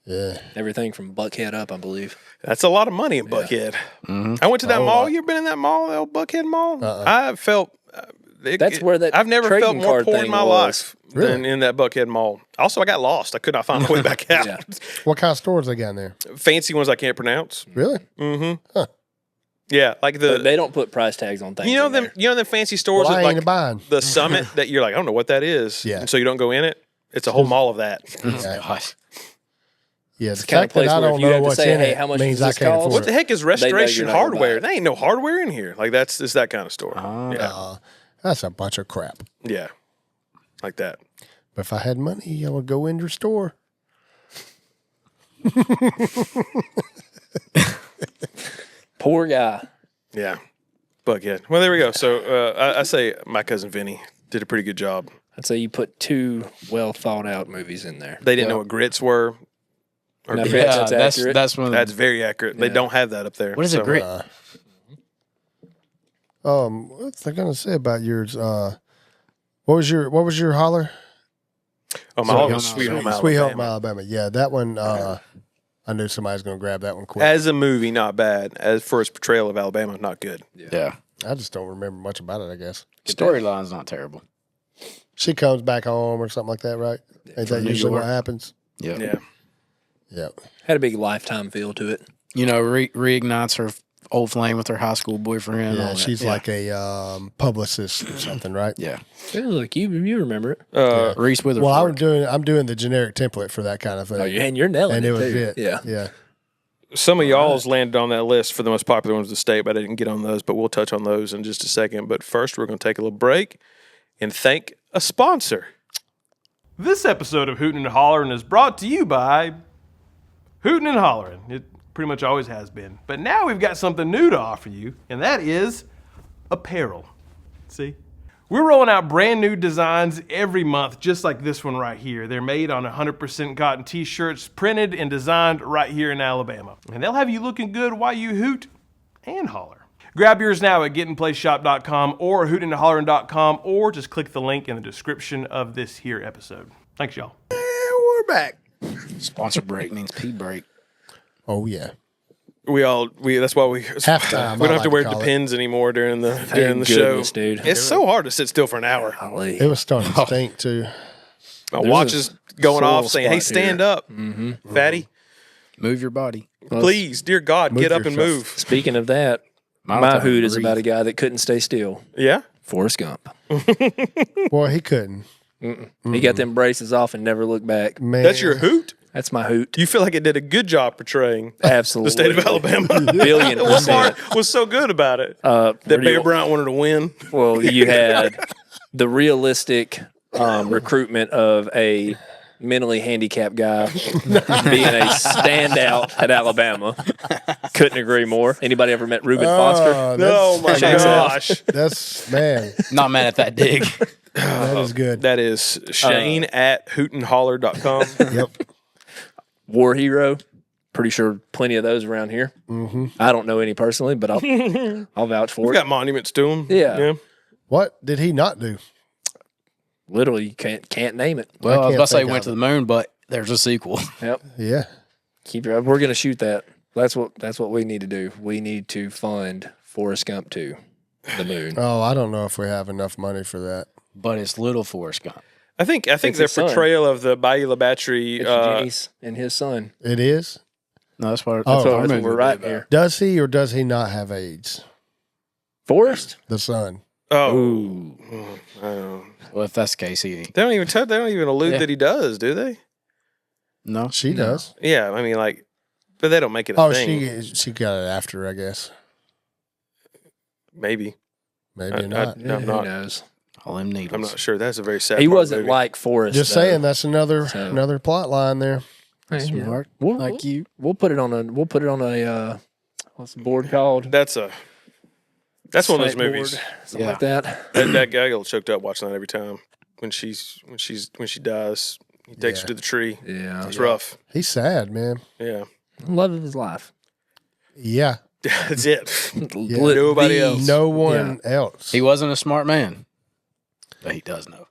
Yeah. Everything from Buckhead up, I believe. that's a lot of money in Buckhead. I went to that whole mall. lot. You ever been in that mall, the old Buckhead Mall? I felt. That's where that I've never felt trading more card poor in thing my was. life than in that Buckhead Mall. Also, I got lost. I could not find my way back out. Yeah. What kind of stores they got in there? Fancy ones I can't pronounce. Really? Yeah, like But they don't put price tags on things. you know in them there. you know them fancy stores Well, I that ain't like buying. the Summit that you're like I don't know what that is. Yeah. And so you don't go in it. It's a whole mall of that. Yeah. God. Yeah, the kind of fact that place I where don't if you know have to what's say, in "Hey, it how much means does I this can't cost?" afford What it. the heck is They know you're Restoration not gonna buy Hardware? it. There ain't no hardware in here. Like it's that kind of store. That's a bunch of crap. Yeah. Like that. But if I had money, I would go into a store. Poor guy. Yeah. Buckhead. Well, there we go. So I say My Cousin Vinny did a pretty good job. I'd say you put 2 well thought out movies in there. They didn't know what grits were. Or Now, grits. grits, Yeah, that's accurate. that's one. That's very accurate. They don't have that up there. What is a So, grit? What's I gonna say about yours? What was your holler? Oh, my heart was Sweet Home Alabama. Sweet Home Alabama. Yeah, that one. I knew somebody was gonna grab that one quick. As a movie, not bad. As for its portrayal of Alabama, not good. Yeah. I just don't remember much about it. I guess Storyline's not terrible. she comes back home or something like that, right? Ain't that New usually York. what happens? Yeah. Yeah. Yeah. Had a big Lifetime feel to it. You know, reignites her old flame with her high school boyfriend. all Yeah, that. she's like a publicist or something, right? Yeah. Hey, look, you remember it. Reese Witherspoon. Well, I'm doing the generic template for that kind of thing. Oh, and you're nailing and it it was too. it. Yeah. Yeah. Some of y'all's landed on that list for the most popular ones of the state, but I didn't get on those. But we'll touch on those in just a second. But first, we're going to take a little break and thank a sponsor. This episode of Hoot'n and Holler'n is brought to you by Hoot'n and Holler'n. It pretty much always has been. But now we've got something new to offer you, and that is apparel. See? We're rolling out brand new designs every month, just like this one right here. They're made on 100% cotton t-shirts, printed and designed right here in Alabama. And they'll have you looking good while you hoot and holler. Grab yours now at gettinplaceshop.com or hootandhollerin.com, or just click the link in the description of this here episode. Thanks, y'all. And we're back. Sponsor break means pee break. Oh yeah. That's why we Halftime, we don't I have to like wear to call it. depends anymore during the goodness, show. dude. It's so hard to sit still for an hour. Golly. It was starting to stink too. My watch is going sore off saying, "Hey, spot here. stand up, fatty. Move your body. Please, dear God, Move get up and yourself. move." Speaking of that, Mine my don't hoot is breathe. about a guy that couldn't stay still. Yeah. Forrest Gump. Boy, he couldn't. He got them braces off and never looked back. Man, That's your hoot? That's my hoot. You feel like it did a good job portraying Absolutely. the state of Alabama? Billion What part percent. was so good about it? That That Bear Bryant wanted to win? Well, you had the realistic recruitment of a mentally handicapped guy being a standout at Alabama. Couldn't agree more. Anybody ever met Reuben Foster? Oh, my Shakes out. gosh. That's man. Not mad at that dig. That is good. That is Shane at hootandholler.com. Yep. War hero. Pretty sure plenty of those around here. Mm-hmm. I don't know any personally, but I'll vouch for We've it. got monuments to him. Yeah. What did he not do? Literally, you can't name it. Well, I was can't about to say think went of to the moon, but there's a sequel. Yep. Yeah. We're gonna shoot that. That's what we need to do. We need to fund Forrest Gump 2, the moon. Oh, I don't know if we have enough money for that. But it's little Forrest Gump. I think It's their his son. portrayal of the Bayou La Battery. It's Jenny's and his son. It is. No, that's what, Oh, that's what our That's what movie we're would be right about. here. Does he or does he not have AIDS? Forrest? The son. Ooh. Well, if that's the case, he They don't even allude Yeah. that he does, do they? no. She does. Yeah, I mean, like, but they don't make it a Oh, thing. she got it after, I guess. Maybe. Maybe not. No, I'm Who not. knows? All them needles. I'm not sure. That's a very sad. He part of the wasn't movie. like Forrest. Just though. saying, that's another So- plot line there. Hey, yeah. Smart, We'll, like you. We'll put it on a what's the board called? That's one of those Slate movies. board, something Yeah. like that. That guy gets choked up watching that every time. When she dies, he takes her Yeah. to the tree. Yeah. It's rough. He's sad, man. Yeah. Love of his life. Yeah. That's it. Nobody else. No one else. He wasn't a smart man, but he does know.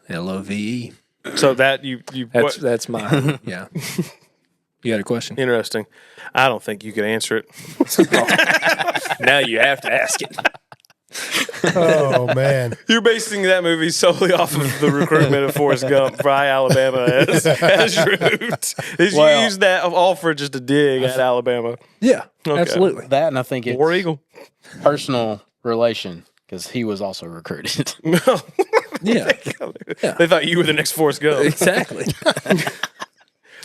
LOVE. So that you That's my yeah. You got a question? interesting. I don't think you could answer it. Now you have to ask it. Oh man. You're basing that movie solely off of the recruitment of Forrest Gump by Alabama as your root. Did you use that all for just a dig at Alabama? Yeah, Okay. absolutely. That, and I think it's War Eagle. personal relation because he was also recruited. Yeah, They thought you were the next Forrest Gump. exactly.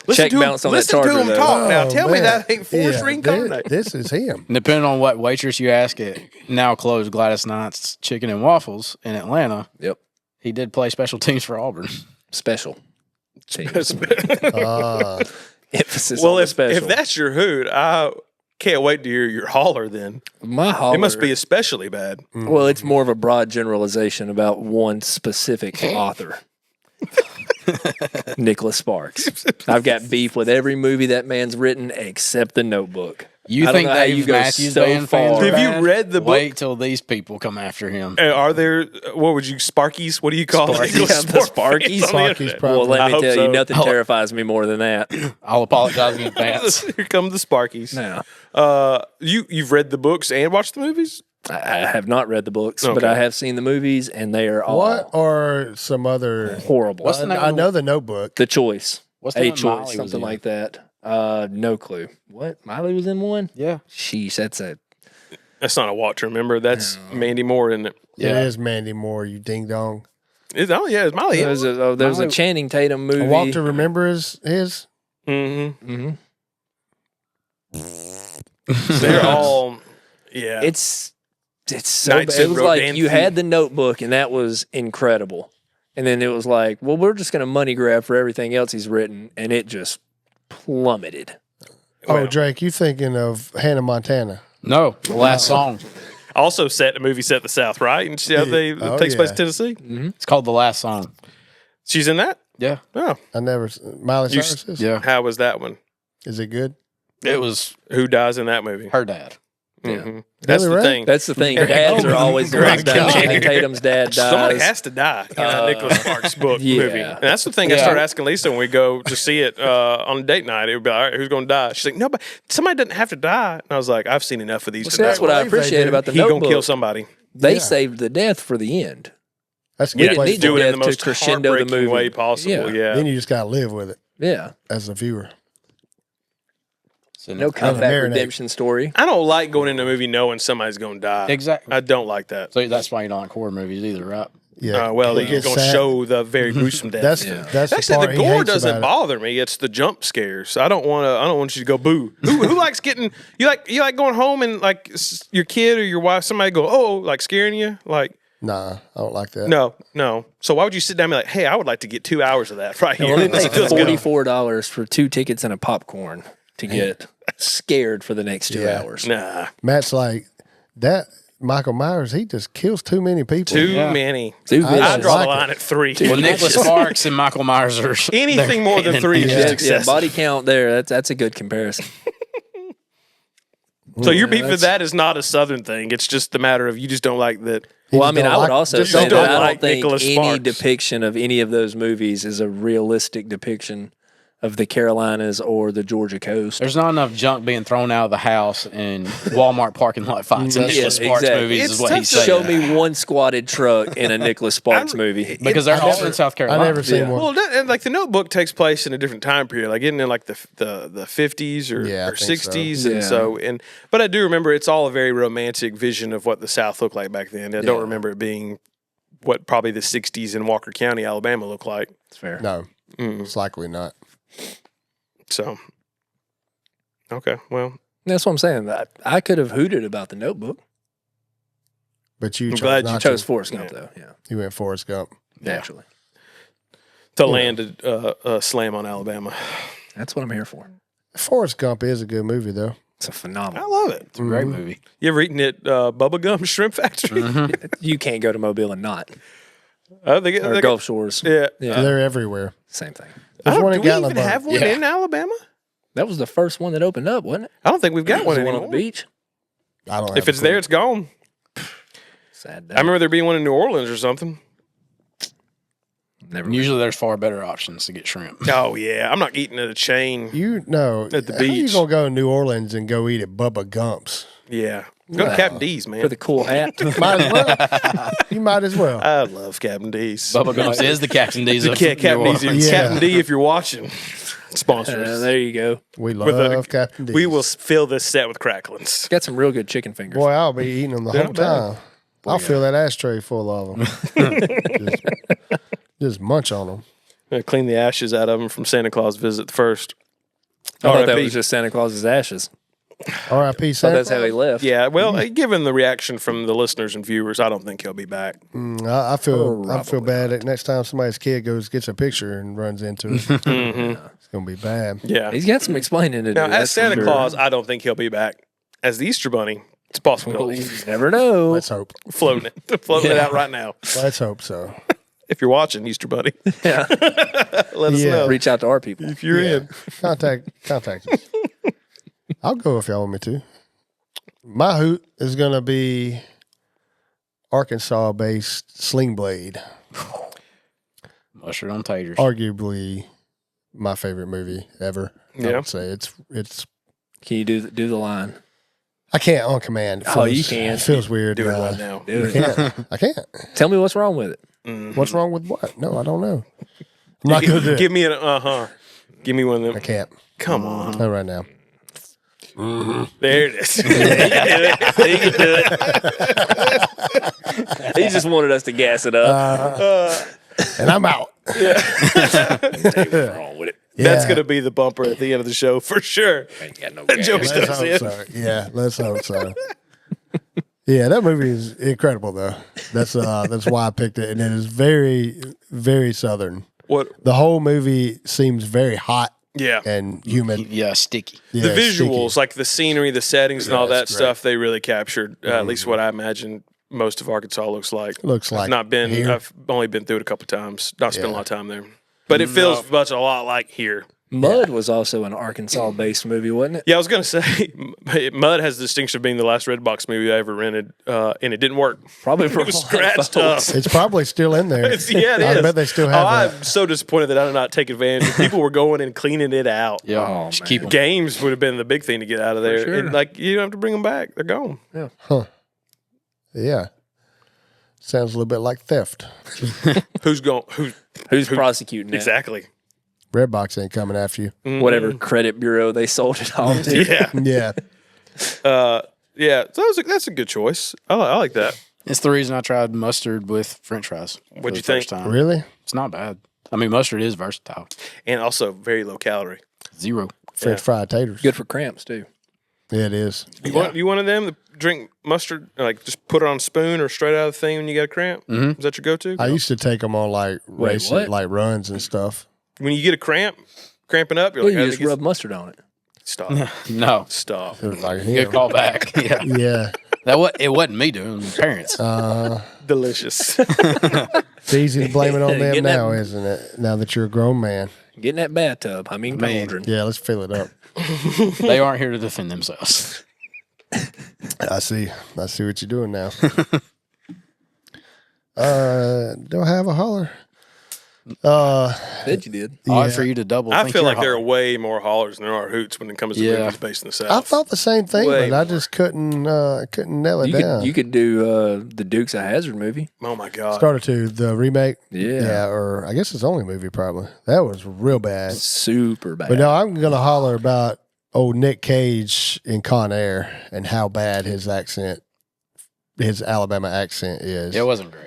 Listen Check to bounce him, on that listen charger, to him though. talk now. Oh, Tell me man. that ain't Forrest Yeah, reincarnate. This is him. And depending on what waitress you ask at now closed Gladys Knight's Chicken and Waffles in Atlanta, Yep. he did play special teams for Auburn. Special. Teams. Uh, Emphasis Well, on the if special. that's your hoot, I can't wait to hear your holler then. My holler, It must be especially bad. Well, it's more of a broad generalization about one specific author. Nicholas Sparks. I've got beef with every movie that man's written except The Notebook. You I don't think know how you Dave go Matthews so Band fans far. are Have you bad? read the book? Wait till these people come after him. Are there, what would you, Sparkies? What do you call Sparkies. it? Yeah, the Sparkies. Sparkies, probably. Well, let I me hope tell so. you, nothing terrifies me more than that. I'll apologize in advance. Here come the Sparkies. No. You've read the books and watched the movies? I have not read the books, but Okay. I have seen the movies, and they are all What or some other? horrible. What's the name I of know the Notebook. The Choice? What's the A one Miley Choice, was something in? like that. No clue. What? Miley was in one? Yeah. Sheesh, that's a That's not a watch, remember? That's Mandy Moore, isn't it? Yeah. It is Mandy Moore. You ding dong. It's Miley. There's a Channing Tatum movie. A Walk to Remember is his. Mm-hmm. Mhm. They're all, yeah. It's so Nights bad. It in was like Rodanthe. you had the Notebook, and that was incredible. And then it was like, well, we're just going to money grab for everything else he's written, and it just plummeted. Oh, Drake, you thinking of Hannah Montana? No, the last song. Also the movie set in the South, right? And it takes place in Tennessee. It's called The Last Song. She's in that? Yeah. Oh, Miley You- Cyrus is? Yeah. how was that one? Is it good? It was Who dies in that movie? her dad. Mhm. That's Really, the Ray? thing. That's the thing. Dads are always the ones down. Channing Tatum's dad Somebody dies. has to die in a Nicholas Sparks book yeah. movie. And that's the thing I Yeah. started asking Lisa when we go to see it on a date night. It would be, all right, who's going to die? She's like, no, but somebody doesn't have to die. And I was like, I've seen enough of these See, to that's know. what I believe they appreciate do. about the He going to Notebook. kill somebody. They Yeah. saved the death for the end. That's a We good didn't place need to Do do it it. in the to most crescendo the heartbreaking movie. way possible. Yeah. Then you just got to live with it Yeah. as a viewer. So No comeback marinate. redemption story. I don't like going into a movie knowing somebody's going to die. Exactly. I don't like that. So that's why you don't like horror movies either, right? Yeah. Well, It you're gets going to sad. show the very gruesome death. That's the Actually, part the he gore hates doesn't about it. bother me. It's the jump scares. I don't want to. I don't want you to go boo. Who likes getting? You like going home and like your kid or your wife, somebody go, oh, like scaring you, like. Nah, I don't like that. No. So why would you sit down and be like, hey, I would like to get 2 hours of that right here. Let me Let's pay go. $44 for 2 tickets and a popcorn to get scared for the next 2 Yeah. hours. Nah, Matt's like, that Michael Myers, he just kills too many people. too many. Too I I vicious. draw like the it. line at 3. Well, Nicholas Sparks and Michael Myers are Anything more than 3 is Yeah. just Yeah, excessive. body count there. That's a good comparison. So your beef with that is not a Southern thing. It's just the matter of you just don't like that. Well, I just mean, don't I would like- also just say don't that I like don't think Nicholas any Sparks. depiction of any of those movies is a realistic depiction of the Carolinas or the Georgia coast. There's not enough junk being thrown out of the house and Walmart parking lot fights in Yeah, Nicholas Sparks exactly. movies It's is what tough he's to saying. Show me one squatted truck in a Nicholas Sparks movie. Because they're all in South Carolina. I never seen Yeah. one. Well, and like the Notebook takes place in a different time period, like in like the 50s or, Yeah, I or think so. 60s, Yeah. and so but I do remember it's all a very romantic vision of what the South looked like back then. I don't Yeah. remember it being what probably the 60s in Walker County, Alabama, looked like. It's fair. No, it's likely not. So, okay, well, That's what I'm saying. I could have hooted about the Notebook. But you I'm chose glad you not Chose to. Forrest Gump, though. Yeah, You went Forrest Gump. naturally. to land a slam on Alabama, That's what I'm here for. Forrest Gump is a good movie, though. It's a I phenomenal. love it. It's a great movie. You ever eaten at Bubba Gum Shrimp Factory? You can't go to Mobile and not. They Or Gulf Shores. Yeah. Yeah, They're everywhere. same thing. There's one do in we even Gatlinburg. have one Yeah. in Alabama? That was the first one that opened up, wasn't it? I don't think we've got Was one the anymore. on the beach. I don't. If have it's a clue. there, it's gone. Sad. I remember there being one in New Orleans or something. Never. And usually there's far better options to get shrimp. Oh yeah, I'm not eating at a chain. You know, At the how you beach. gonna go to New Orleans and go eat at Bubba Gump's? Yeah, go to Captain D's, man. For the cool hat. Might as well. You might as well. I love Captain D's. Bubba Gumps is the Captain D's of Captain New D's. Orleans. Yeah. Captain D, if you're watching, sponsor us. There you go. We With a- love Captain D. We will fill this set with cracklings. Got some real good chicken fingers. Boy, I'll be eating them the whole Not bad. time. I'll fill that ashtray full of them. just munch on them. I'm gonna clean the ashes out of them from Santa Claus visit first. I thought that R.I.P. was just Santa Claus's ashes. R.I.P. Oh, Santa. that's how he left. Yeah, well, given the reaction from the listeners and viewers, I don't think he'll be back. I feel bad that next time somebody's kid gets a picture and runs into it. It's gonna be bad. Yeah. He's got some explaining to do. Now, as that's for Santa sure. Claus, I don't think he'll be back. As the Easter Bunny, it's a possibility. You never know. Let's hope. Floating it out right now. Let's hope so. If you're watching, Easter Bunny, Yeah. let us Yeah. know Reach out to our people. if you're in. Contact us. I'll go if y'all want me to. My hoot is going to be Arkansas-based Sling Blade. Mustard on taters. Arguably my favorite movie ever. I would say it's. Can you do the line? I can't on command. You can. It feels weird. Do it right now. Do I it. can't. I can't. Tell me what's wrong with it. What's wrong with what? No, I don't know. I'm not going to do it. Give me an Give me one of I them. can't. Come on. Not right now. There it is. He can do it. He just wanted us to gas it up. And I'm out. What's wrong with it? That's Yeah. going to be the bumper at the end of the show for sure. Ain't got no Joey gas. Let's Stuff's hope in. so. Yeah, let's hope so. Yeah, that movie is incredible though. That's why I picked it, and it is very, very southern. What? The whole movie seems very hot Yeah. and humid. Yeah, sticky. Yeah, The visuals, sticky. like the scenery, the settings, and all that it's great. stuff, they really captured. At least what I imagine most of Arkansas looks like. Looks like I've not been. here. I've only been through it a couple times. Not spent a Yeah. lot of time there, but it feels much a lot like here. Mud was also an Arkansas-based movie, wasn't it? Yeah, I was gonna say, Mud has the distinction of being the last Redbox movie I ever rented, and it didn't work. Probably for It was a lot of scratched up. folks. It's probably still in there. Yeah, it is. I bet they still have that. I'm so disappointed that I did not take advantage. People were going and cleaning it out. Yeah, Oh, just man. keep them. Games would have been the big thing to get out of there. sure. And like you don't have to bring them back; they're gone. Yeah. Sounds a little bit like theft. Who's going? Who's prosecuting that? Exactly? Redbox ain't coming after you. Whatever credit bureau they sold it off to. Yeah, Yeah. yeah. So that's a good choice. I like that. It's the reason I tried mustard with French fries. What'd you First think? time. Really? It's not bad. I mean, mustard is versatile. And also very low calorie. 0. French fried taters. Good for cramps too. Yeah, it is. You one of them to drink mustard, like just put it on a spoon or straight out of the thing when you got a cramp? Is that your go-to? I used to take them on like races, what? like runs and stuff. When you get a cramping up, you're Well, like, you I just think rub mustard on it. stop, No. stop. It was like, Good call back. Yeah. Yeah. It wasn't me doing it, my parents. Delicious. It's easy to blame it on them Getting that- now, isn't it? Now that you're a grown man. Get in that bathtub. I mean, Man. cauldron. Yeah, let's fill it up. They aren't here to defend themselves. I see what you're doing now. Do I have a holler? Bet you did. Odd for you to double. I think feel you're like there are hot. way more hollers than there are hoots when it comes to Yeah. movies based in the South. I thought the same thing, Way but I more. just couldn't nail it down. You could do the Dukes of Hazzard movie. Oh my god. Started to the remake. Yeah. Or I guess it's the only movie probably. That was real bad. Super bad. But no, I'm gonna holler about old Nick Cage in Con Air and how bad his Alabama accent is. It wasn't great.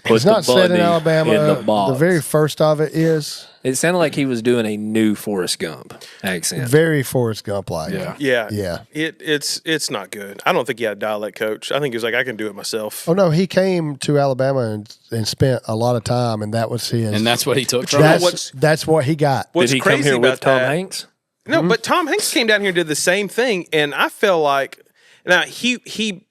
It's not set in Alabama. In the The box. very first of it is It sounded like he was doing a new Forrest Gump accent. very Forrest Gump like. Yeah. Yeah. Yeah. It's not good. I don't think he had a dialect coach. I think he was like, I can do it myself. Oh no, he came to Alabama and spent a lot of time, and that was his. And that's what he took from That's- it. what's- that's what he got. What's Did he come crazy here about with Tom that? Hanks? No, but Tom Hanks came down here and did the same thing, and I felt like now he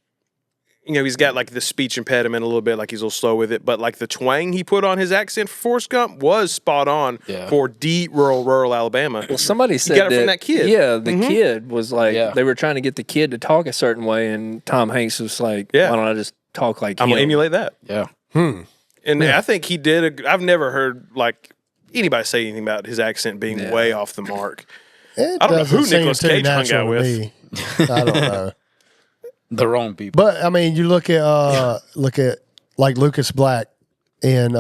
you know, he's got like the speech impediment a little bit, like he's a little slow with it, but like the twang he put on his accent for Forrest Gump was spot on Yeah. for deep rural Alabama. Well, somebody said got it from that kid. Yeah, the kid was like, Yeah. they were trying to get the kid to talk a certain way, and Tom Hanks was like, Yeah. why don't I just talk like I'm him? gonna emulate that. Yeah. And I think he did. I've never heard like anybody say anything about his accent being way off the mark. It I don't know doesn't who seem Nicolas too Cage hung natural out to with. me. I don't know. The wrong people. But I mean, you look at like Lucas Black in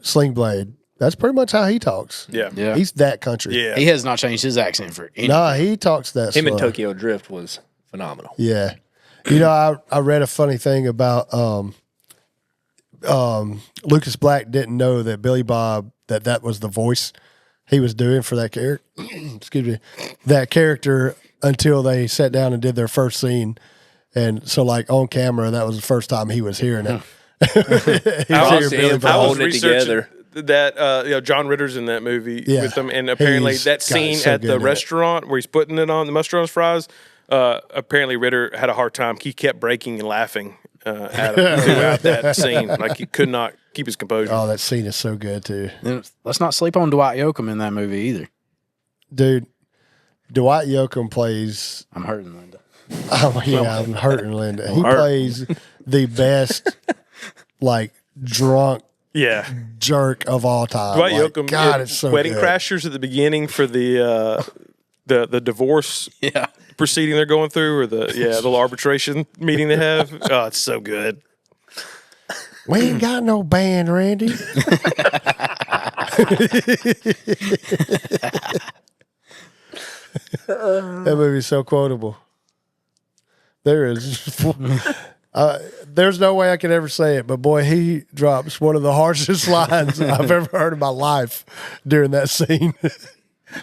Sling Blade. That's pretty much how he talks. Yeah, Yeah. He's that country. yeah. He has not changed his accent for any. Nah, he talks that. Him in slow. Tokyo Drift was phenomenal. Yeah. You know, I read a funny thing about Lucas Black didn't know that Billy Bob that was the voice he was doing for that character. Excuse me, that character until they sat down and did their first scene, and so like on camera, that was the first time he was hearing it. He was hearing see Billy him Bob. I was holding it researching together. that John Ritter's in that movie Yeah. with them, and apparently He's that got scene so at good the in it. restaurant where he's putting it on the mustard on his fries. Apparently Ritter had a hard time. He kept breaking and laughing at him throughout that scene. Like he could not keep his composure. Oh, that scene is so good too, Let's not sleep on Dwight Yoakam in that movie either. dude. Dwight Yoakam plays. I'm hurting Linda. Oh yeah, I'm hurting Linda. He plays the best, like drunk Yeah. jerk of all time. Dwight Like, Yoakam, God, it's so Wedding good. Crashers at the beginning for the divorce Yeah. proceeding they're going through, or the little arbitration meeting they have. Oh, it's so good. We ain't got no band, Randy. That movie's so quotable. There's no way I could ever say it, but boy, he drops one of the harshest lines I've ever heard in my life during that scene.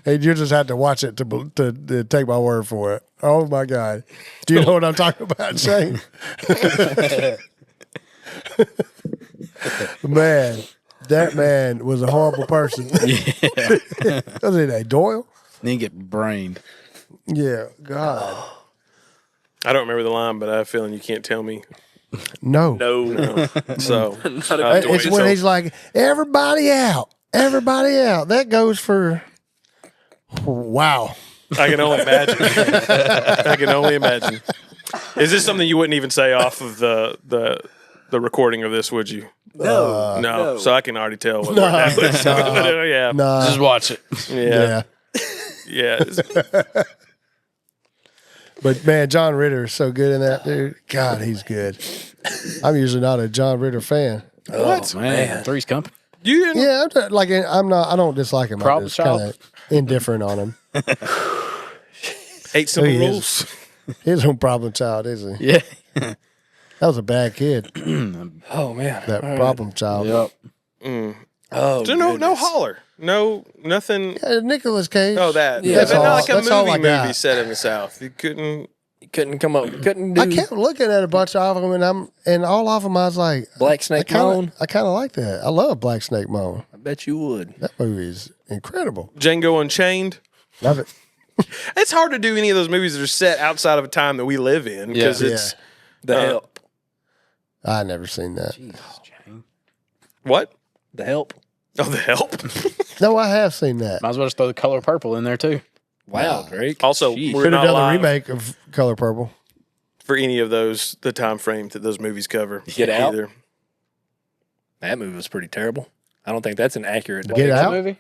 And you just have to watch it to take my word for it. Oh my God. Do you know what I'm talking about, Shane? Man, that man was a horrible person. Yeah. Was it a Doyle? Then you get brained. Yeah, God. I don't remember the line, but I have a feeling you can't tell me. No. No. So It's when he's like, everybody out. Everybody out. That goes for, wow. I can only imagine. I can only imagine. Is this something you wouldn't even say off of the recording of this, would you? No. So I can already tell what that was. Yeah. Nah. Just watch it. Yeah. Yeah. Yeah. But man, John Ritter is so good in that, dude. God, he's good. I'm usually not a John Ritter fan. What? Oh, man. Three's Company. You didn't? Yeah, I'm not. I don't dislike him. Problem I'm just kind of indifferent on him. 8 Simple He is. Rules. He's no problem child, is he? Yeah. That was a bad kid. Oh man, That problem child. Yep. Oh, So no holler. No, nothing. Yeah, Nicolas Cage. Oh, that. Yeah, Yeah, that's but all- not like a that's all I movie got. set in the South. You couldn't. couldn't come up. Couldn't do I kept looking at a bunch of them, and all of them, I was like, Black Snake Moan. I kind of like that. I love Black Snake Moan. I bet you would. That movie is incredible. Django Unchained. Love it. It's hard to do any of those movies that are set outside of a time that we live in because it's The Help. I never seen that. what? The Help. Oh, The Help. No, I have seen that. Might as well just throw the color purple in there too. Wow, Drake. Also, Jeez. we're Could have not done the live remake of Color Purple. for any of those the time frame that those movies cover. Get Out? Either. That movie was pretty terrible. I don't think that's an accurate Get depiction. Out? Movie?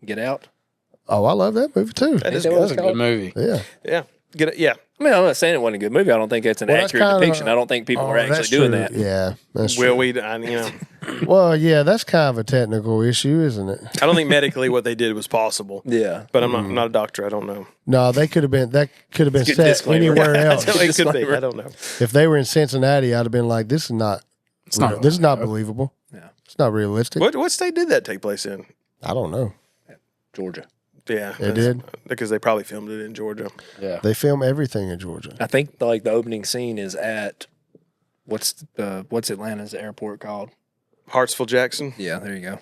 Get Out. Oh, I love that movie too. That is that good. was That's a good movie. Yeah. Yeah. Get it. Yeah. I mean, I'm not saying it wasn't a good movie. I don't think it's an Well, that's accurate kinda- depiction. I don't think people are that's actually doing true. that. Yeah, that's Will true. we? You know, Well, yeah, that's kind of a technical issue, isn't it? I don't think medically what they did was possible. Yeah. But I'm not a doctor. I don't know. No, that could have been Good set disclaimer. anywhere else. It could be. Disclaimer. I don't know. If they were in Cincinnati, I'd have been like, "This is not. not This is not believable. Yeah. It's not realistic." What state did that take place in? I don't know. Georgia. Yeah, They did. because they probably filmed it in Georgia. Yeah. They film everything in Georgia. I think like the opening scene is at what's Atlanta's airport called? Hartsville Jackson. Yeah, there you go.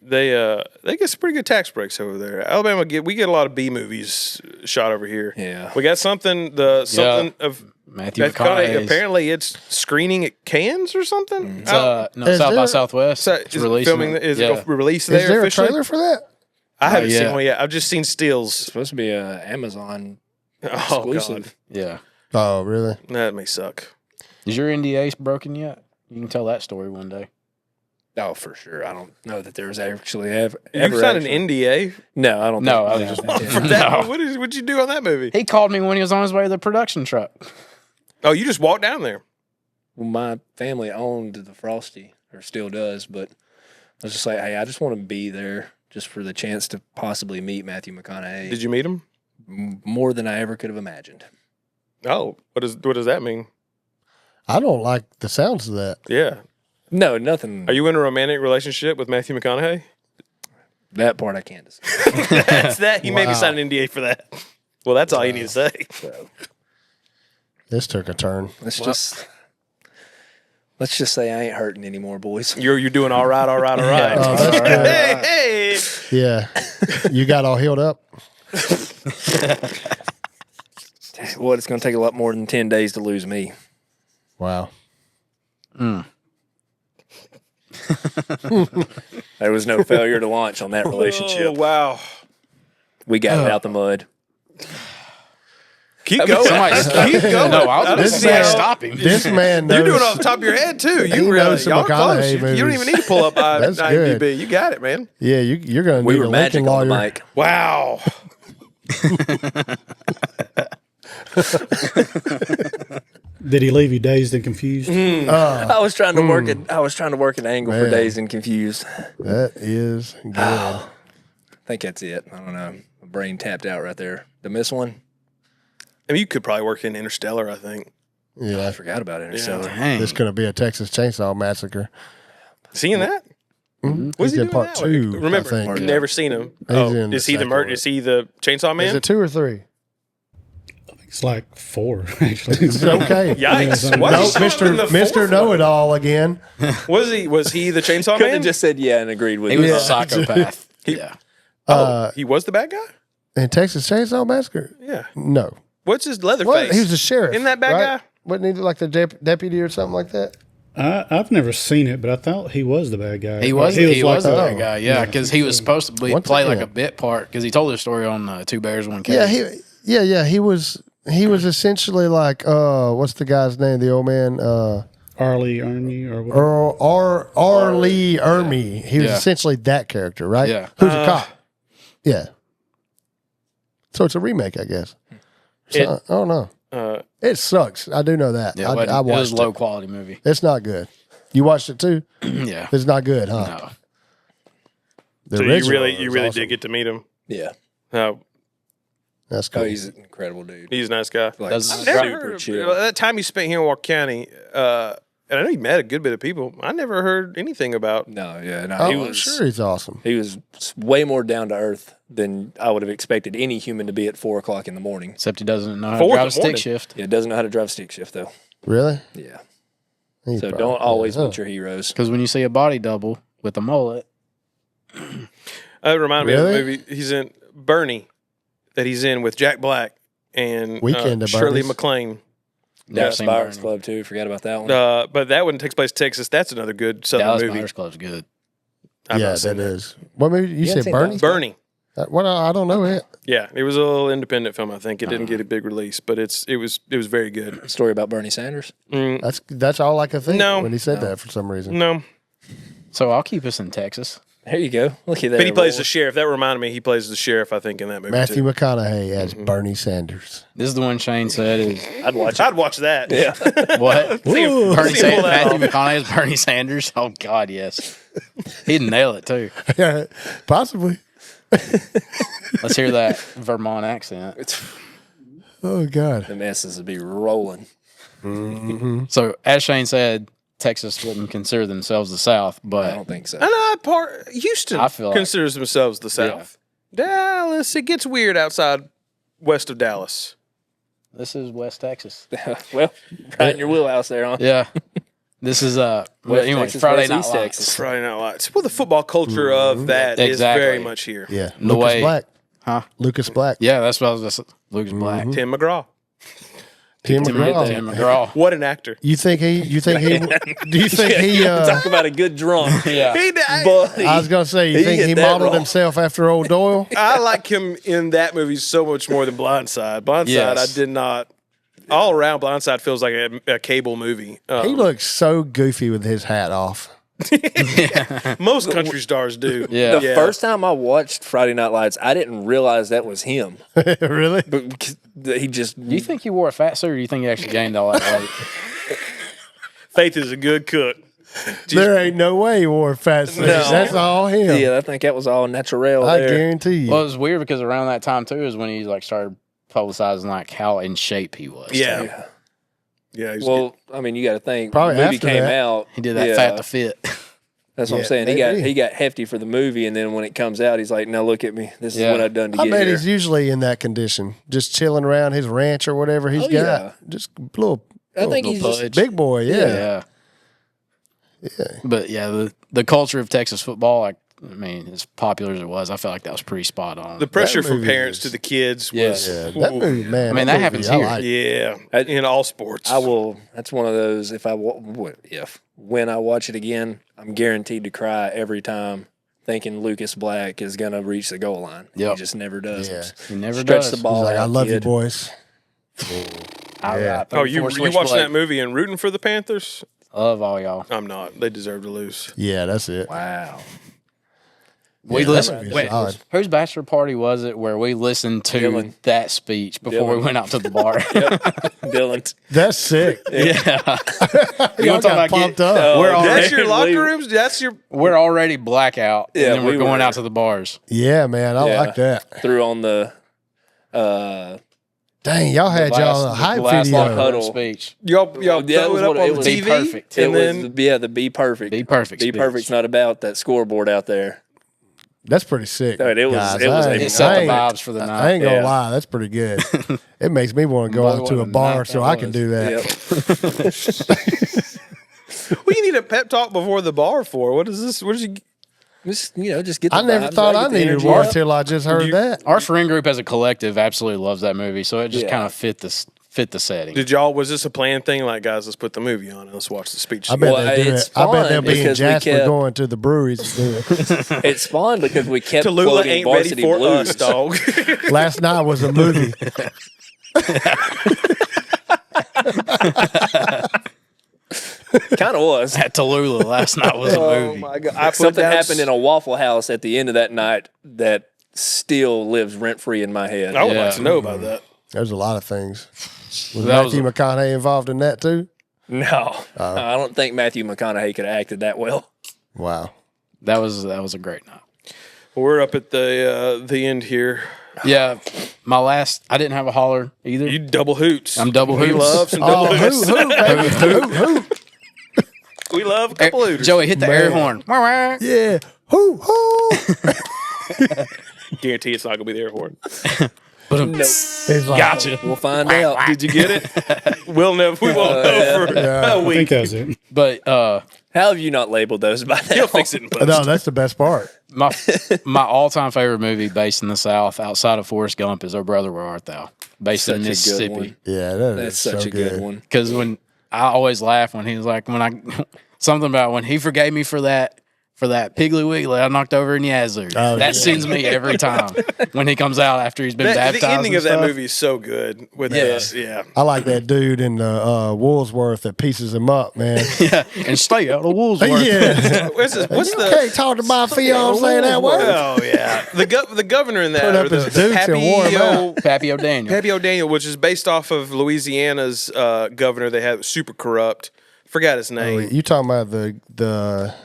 They get some pretty good tax breaks over there. Alabama we get a lot of B movies shot over here. Yeah. We got something of Matthew McConaughey. McConaughey's. Apparently, it's screening at Cannes or something. It's, no, Is South by there- Southwest. So It's is releasing filming it. is Yeah. it released there Is there officially? a trailer for that? I haven't seen yeah. one yet. I've just seen It's stills. supposed to be a Amazon Oh exclusive. God, Yeah. Oh, really? that may suck. Is your NDA broken yet? You can tell that story one day. Oh, for sure. I don't know that there's actually ever You signed actually- an NDA No, I don't. No, think, I was no. just- for that. No. What'd you do on that movie? He called me when he was on his way to the production truck. Oh, you just walked down there. Well, my family owned the Frosty, or still does, but I was just like, hey, I just want to be there just for the chance to possibly meet Matthew McConaughey. Did you meet him? More than I ever could have imagined. Oh, what does that mean? I don't like the sounds of that. Yeah. No, nothing. Are you in a romantic relationship with Matthew McConaughey? That part I can't discuss. That's that. You maybe Wow. signed an NDA for that. Well, that's all you need to say. This took a turn. Let's just say I ain't hurting anymore, boys. You're doing all right, all right, all right. Oh, that's good. Hey. Yeah. You got all healed up? What? It's going to take a lot more than 10 days to lose me. Wow. There was no failure to launch on that relationship. Oh, wow. We got it out the mud. Keep going. Keep going. No, I was see going to how- stop him. This man knows. You're doing it off the top of your head too. He You really, knows some y'all close. McConaughey You don't movies. even need to pull up That's IMDb. good. You got it, man. Yeah, you're going to We need were a magic Lincoln on the lawyer. mic. Wow. Did he leave you dazed and confused? I was trying to work it. I was trying to work an angle for Man. Dazed and Confused. That is good. I think that's it. I don't know. My brain tapped out right there. The miss one. I mean, you could probably work in Interstellar, I think. Yeah, I forgot about Interstellar. Dang. it's going to be a Texas Chainsaw Massacre. Seeing that? Mm-hmm. What's He's he in doing part now? 2. Remember, I think. never seen him. He's in Is the he the second murder? one. Is he the Chainsaw Man? Is it 2 or 3? It's like 4, actually. It's okay. Yikes! No, Why No, is he showing up in the Mr. fourth Know one? It All again. Was he the Chainsaw Could Man? have just said yeah and agreed with He you. was a psychopath. Yeah. He was the bad guy. In Texas Chainsaw Massacre? Yeah. No. What's his leather What? face? He was the sheriff. Isn't that bad right? guy? Wasn't he like the deputy or something like that? I've never seen it, but I thought he was the bad guy. He was like, the oh, bad guy, yeah, because he was supposed to Once play like again. a bit part because he told his story on Two Bears, One Cave. Yeah, he was essentially like what's the guy's name? The old man Arlie Ermy or whatever. R. Lee Ermey. He was Yeah. essentially that character, right? Yeah. Who's a cop? Yeah. So it's a remake, I guess. So, I don't know. It sucks. I do know that. Yeah, I it was watched a low quality movie. It's not good. You watched it too? Yeah. It's not good, huh? No. The So original you was really awesome. did get to meet him. Yeah. Oh, That's cool. Oh, he's an incredible dude. he's a nice guy. Like, Does- I've super never heard chill. that time you spent here in Walker County, and I know you met a good bit of people. I never heard anything about. No, yeah, no. Oh, he I'm was sure he's awesome. he was way more down to earth than I would have expected any human to be at 4 o'clock in the morning. Except he doesn't know how 4 to in drive the a stick morning. shift. Yeah, doesn't know how to drive a stick shift though. Really? Yeah. He So probably- don't always yeah. meet your heroes. Because when you see a body double with a mullet, It reminded me of a Really? movie he's in, Bernie, that he's in with Jack Black and Weekend of Shirley Bernies. MacLaine. never Dallas seen Buyers Bernie. Club too. Forgot about that one. But that one takes place in Texas. That's another good Southern Dallas movie. Buyers Club's good. I've Yeah, not seen that is. What movie? You haven't said seen Bernie? Bernie. What? I don't know it. Yeah, it was a little independent film. I think it didn't get a big release, but it was very good. Story about Bernie Sanders. That's all I could think No. when he said that for some reason. No, So I'll keep us in Texas. There you go. Look at that. but he plays the sheriff. That reminded me. He plays the sheriff. I think in that movie Matthew too. McConaughey as Bernie Sanders. This is the one Shane said is I'd watch it. I'd watch that. Yeah. what? Ooh. Bernie See him pull Sanders, that Matthew McConaughey is Bernie Sanders. Oh God, yes. He'd nail it too. Possibly. Let's hear that Vermont accent. Oh God. The messes would be rolling. So as Shane said, Texas wouldn't consider themselves the South, I but don't think so. And Houston I feel like- considers themselves the South. Dallas, it gets weird outside west of Dallas. this is West Texas. Well, right in your wheelhouse there, huh? Yeah. This is West anyway, Texas Friday versus Night East Lights. Texas. Friday Night Lights. Well, the football culture of that is Exactly. very much here. Yeah. The Lucas way- Black. Huh? Lucas Black. Yeah, that's what I was just Lucas Black. Tim McGraw. Tim Tim McGraw. McGraw. What an actor. Do you think he do you think he Talk about a good drunk. Yeah. Buddy. I was gonna say, you He think hit he that modeled wrong. himself after old Doyle? I like him in that movie so much more than Blindside. Blindside, Yes. I did not. All around, Blindside feels like a cable movie. He looks so goofy with his hat off. Most country stars do. Yeah. The first time I watched Friday Night Lights, I didn't realize that was him. Really? But because he just Do you think he wore a fat suit or do you think he actually gained all that weight? Faith is a good cook. There ain't no way he wore a fat suit. No. That's all him. yeah, I think that was all natural I there. guarantee you. Well, it was weird because around that time too is when he like started publicizing like how in shape he was. Yeah. Yeah. Yeah. He's Well, I mean, you got to think. Probably the movie after came that. out. He did that yeah, fat to fit. That's what Yeah, I'm saying. maybe. He got hefty for the movie, and then when it comes out, he's like, "Now look at me. This is Yeah. what I've done to I get bet here." he's usually in that condition, just chilling around his ranch or whatever he's Oh, got. yeah. Just little, I think little he's just pudge. big boy. Yeah. Yeah. But yeah, the culture of Texas football, like I mean, as popular as it was, I felt like that was pretty spot on. the pressure from movie parents is- to the kids Yeah. was. Yeah, that movie, man. I mean, that movie happens I here. like. Yeah, in all sports. I will. That's one of those. When I watch it again, I'm guaranteed to cry every time, thinking Lucas Black is gonna reach the goal line. Yep. He just never does. Yeah. he never Stretch does. the ball. He's like, I out, love you, kid. boys. Oh, you watching that movie and rooting for the Panthers? I love all y'all. I'm not. They deserve to lose. Yeah, that's it. Wow. We that listened. movie's Wait, solid. whose bachelor party was it where we listened to Dylan. that speech before we went out to the bar? Dylan. That's sick. Yeah. Y'all got pumped up. We're That's already, your locker rooms? That's your... we're already blackout, Yeah, and then we're we going were. out to the bars. Yeah, man, I Yeah. like that. Threw on the Dang, y'all had y'all a hype last video. locker room Huddle. speech. Y'all Yeah, it throw was it up what it on the was. TV? Be perfect. it And was then... the Be Perfect. Be perfect. Be speech. Perfect's not about that scoreboard out there. That's pretty sick. Dude, it was- guys. it was I a- ain't- It set I the ain't- vibes for the I night. ain't gonna Yeah. lie, that's pretty good. It makes me want to go out to a bar so I can do that. Yep. What do you need a pep talk before the bar for? What is this? What is you... Just get the I never vibes, thought right? I Get the needed energy one up. till I just heard that. Our friend group as a collective absolutely loves that movie, so it just Yeah. kind of fit the setting. Did y'all... Was this a planned thing? Like, guys, let's put the movie on and let's watch the speech. I bet Well, they do it's it. I bet they'll fun be in because we Jasper kept- going to the breweries to do it. It spawned because we kept Tallulah quoting ain't ready Varsity for Blues. us, dog. Last night was a movie. Kind of was. At Tallulah last night was a Oh movie. my god! Something happened in a Waffle House at the end of that night that still lives rent free in my head. I would Yeah. like to know about that. There's a lot of things. Was That was Matthew McConaughey involved in that too? No, I don't think Matthew McConaughey could have acted that well. Wow. That was a great night. We're up at the end here. Yeah, I didn't have a holler either. You double hoots. I'm double We hoots. love some double Oh, hoots. who, baby? Who? We love a couple hooters. Joey, hit the air horn. Yeah. Who? Guarantee it's not gonna be the air horn. It's like, Gotcha. We'll find out. Did you get it? We'll never. We won't know for Yeah. a I think week. that's it. But How have you not labeled those by now? He'll fix it in post. No, that's the best part. my all-time favorite movie based in the South outside of Forrest Gump is Oh Brother Where Art Thou, based in Such a good Mississippi. one. Yeah, that That's is such so a good one. Because when I always laugh when he was like, something about when he forgave me for that Piggly Wiggly I knocked over in Yazoo. Oh, That yeah. sends me every time when he comes out after he's been baptized. The ending and of that stuff. movie is so good. With Yeah. this, yeah. I like that dude in the Woolsworth that pieces him up, man. Yeah, and stay out of Woolsworth. Yeah. What's You can't talk to my fiance that way. Oh yeah, the governor in that, Put up or the, his the dukes and wore 'em out. Pappy O'Daniel. Pappy O'Daniel, which is based off of Louisiana's governor they had, super corrupt. Forgot his name. You talking about the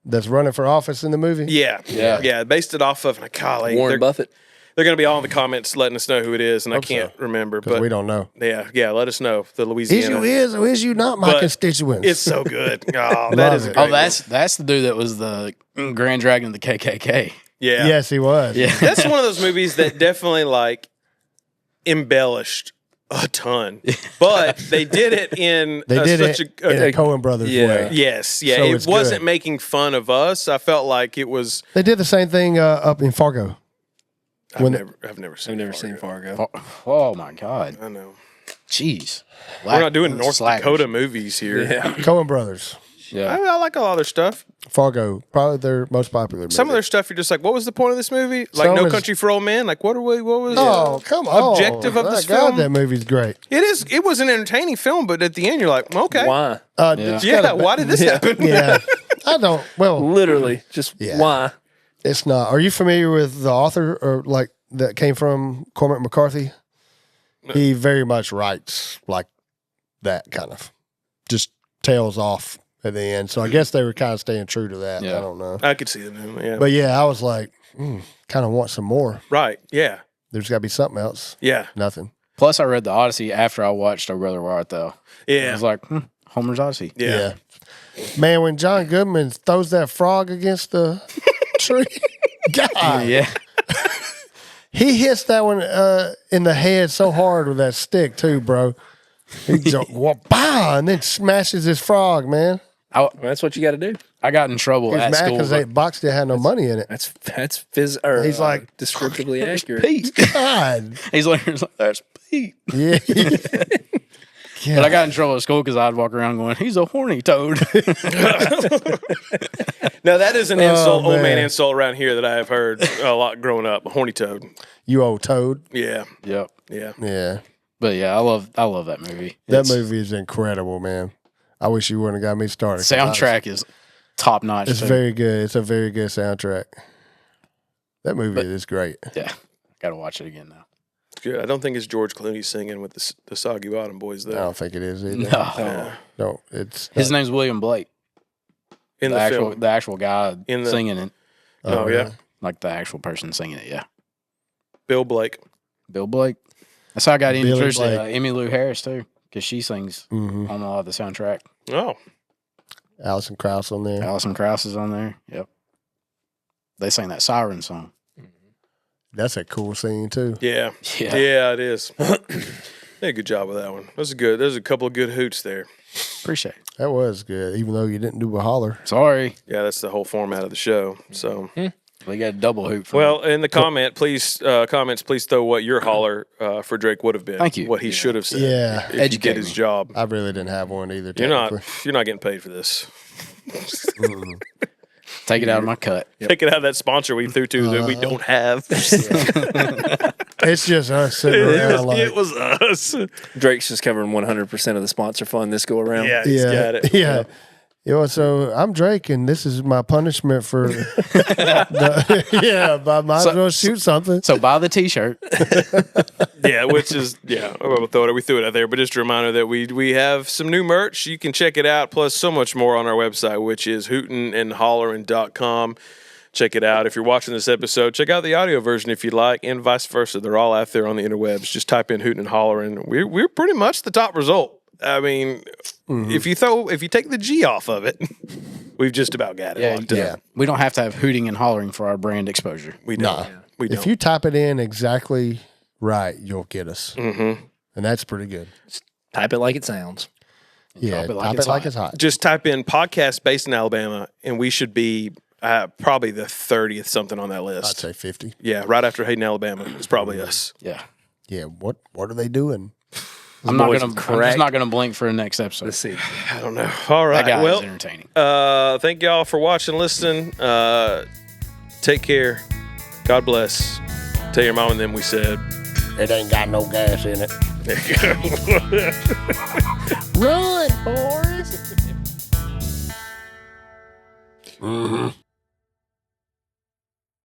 that's running for office in the movie? Yeah. Based it off of golly, Warren Buffett. They're going to be all in the comments letting us know who it is, and I Hope can't so. remember. Because But we don't know. yeah, let us know. The Is Louisiana. you is or is you not my But constituents? It's so good. Oh, that Love is a it. great Oh, that's the dude that was the Grand Dragon of the KKK. one. Yeah. Yes, he was. Yeah. That's one of those movies that definitely embellished a ton, but they did it in They did such it in a Coen Brothers Yeah. way. Yes, yeah. So It it's wasn't good. making fun of us. I felt like it was. They did the same thing up in Fargo. I've When- never seen. I've never seen Fargo. Fargo. Oh my God. I know. Jeez. We're not doing North Slackers. Dakota movies here. Yeah. Coen Brothers. Yeah. I like a lot of their stuff. Fargo, probably their most popular movie. Some of their stuff, you're just like, what was the point of this movie? Like Some No is- Country for Old Men. Like, what was? Oh, come on. objective of My this God, film? that movie's great. It is. It was an entertaining film, but at the end, you're like, okay, Why? It's yeah. got a- Why did this happen? Yeah. I don't. Well, Literally, just Yeah. why? it's not. Are you familiar with the author or like that came from Cormac McCarthy? He very much writes like that kind of just tails off at the end. So I guess they were kind of staying true to that. Yeah. I don't know. I could see the new. Yeah. But yeah, I was like, kind of want some more. Right. Yeah. There's got to be something else. Yeah. Nothing. Plus, I read the Odyssey after I watched Oh Brother Where Art Thou. I Yeah. was like, Homer's Odyssey. Yeah. Man, when John Goodman throws that frog against the tree, God, Yeah. he hits that one in the head so hard with that stick too, bro. He just bah, and then smashes his frog, man. Well, that's what you got to do. I got in trouble He's at mad school. because that box didn't have no money in it. That's He's like, descriptively accurate. Pete. God, He's like, that's Pete. yeah. But I got in trouble at school because I'd walk around going, he's a horny toad. Now that is an insult, old man man. insult around here that I have heard a lot growing up. A horny toad. You old toad. Yeah. Yep. Yeah. Yeah. But yeah, I love that movie. That movie is incredible, man. I wish you wouldn't have got me started. Soundtrack is top notch. It's very good. It's a very good soundtrack. That movie is great. Yeah, gotta watch it again now. It's good. I don't think it's George Clooney singing with the Soggy Bottom Boys though. I don't think it is either. No, No, it's his name's William Blake. In the film. The actual guy singing it, Oh yeah. like the actual person singing it. Yeah, Bill Blake. Bill Blake. That's how I got Billy introduced to Blake. Emmylou Harris too, because she sings Mhm. on a lot of the soundtrack. Oh. Alison Krauss on there. Alison Krauss is on there. Yep. They sang that Siren song. That's a cool scene too. Yeah. Yeah. Yeah, it is. Hey, good job with that one. That's good. There's a couple of good hoots there. Appreciate it. That was good, even though you didn't do a holler. Sorry. Yeah, that's the whole format of the show. So, We got a double hoop. For well, in the comments, please throw what your holler for Drake would have been. Thank you. What he should have said. Yeah. If you Educate did his me. job. I really didn't have one either. You're not technically. getting paid for this. Take it out of my cut. Take it out of that sponsor we threw to that we don't have. It's just us sitting around like, It was us. Drake's just covering 100% of the sponsor fund this go around. Yeah, he's got it. Yeah. You know, so I'm Drake, and this is my punishment for. I might as well shoot something. So buy the T-shirt. Yeah, which is we threw it out there, but just a reminder that we have some new merch. You can check it out, plus so much more on our website, which is hoot'nandholler'n.com. Check it out. If you're watching this episode, check out the audio version if you'd like, and vice versa. They're all out there on the interwebs. Just type in Hoot'n and Holler'n. We're pretty much the top result. I mean, if you take the G off of it, we've just about got it locked Yeah. up. We don't have to have hooting and hollering for our brand exposure. We don't. We don't. If you type it in exactly right, you'll get us. Mm-hmm. And that's pretty good. Type it like it sounds. Yeah, Type it like type it's it like hot. it's hot. Just type in podcast based in Alabama, and we should be probably the 30th something on that I'd list. say 50. Yeah, right after Hayden, Alabama is probably us. Yeah. Yeah, what are they doing? I'm just not gonna blink for the next episode. Let's see. I don't know. All right. That guy Well, is entertaining. thank y'all for watching, listening. Take care. God bless. Tell your mom and them we said. It ain't got no gas in it. There you go. Run, Forrest. Mm-hmm.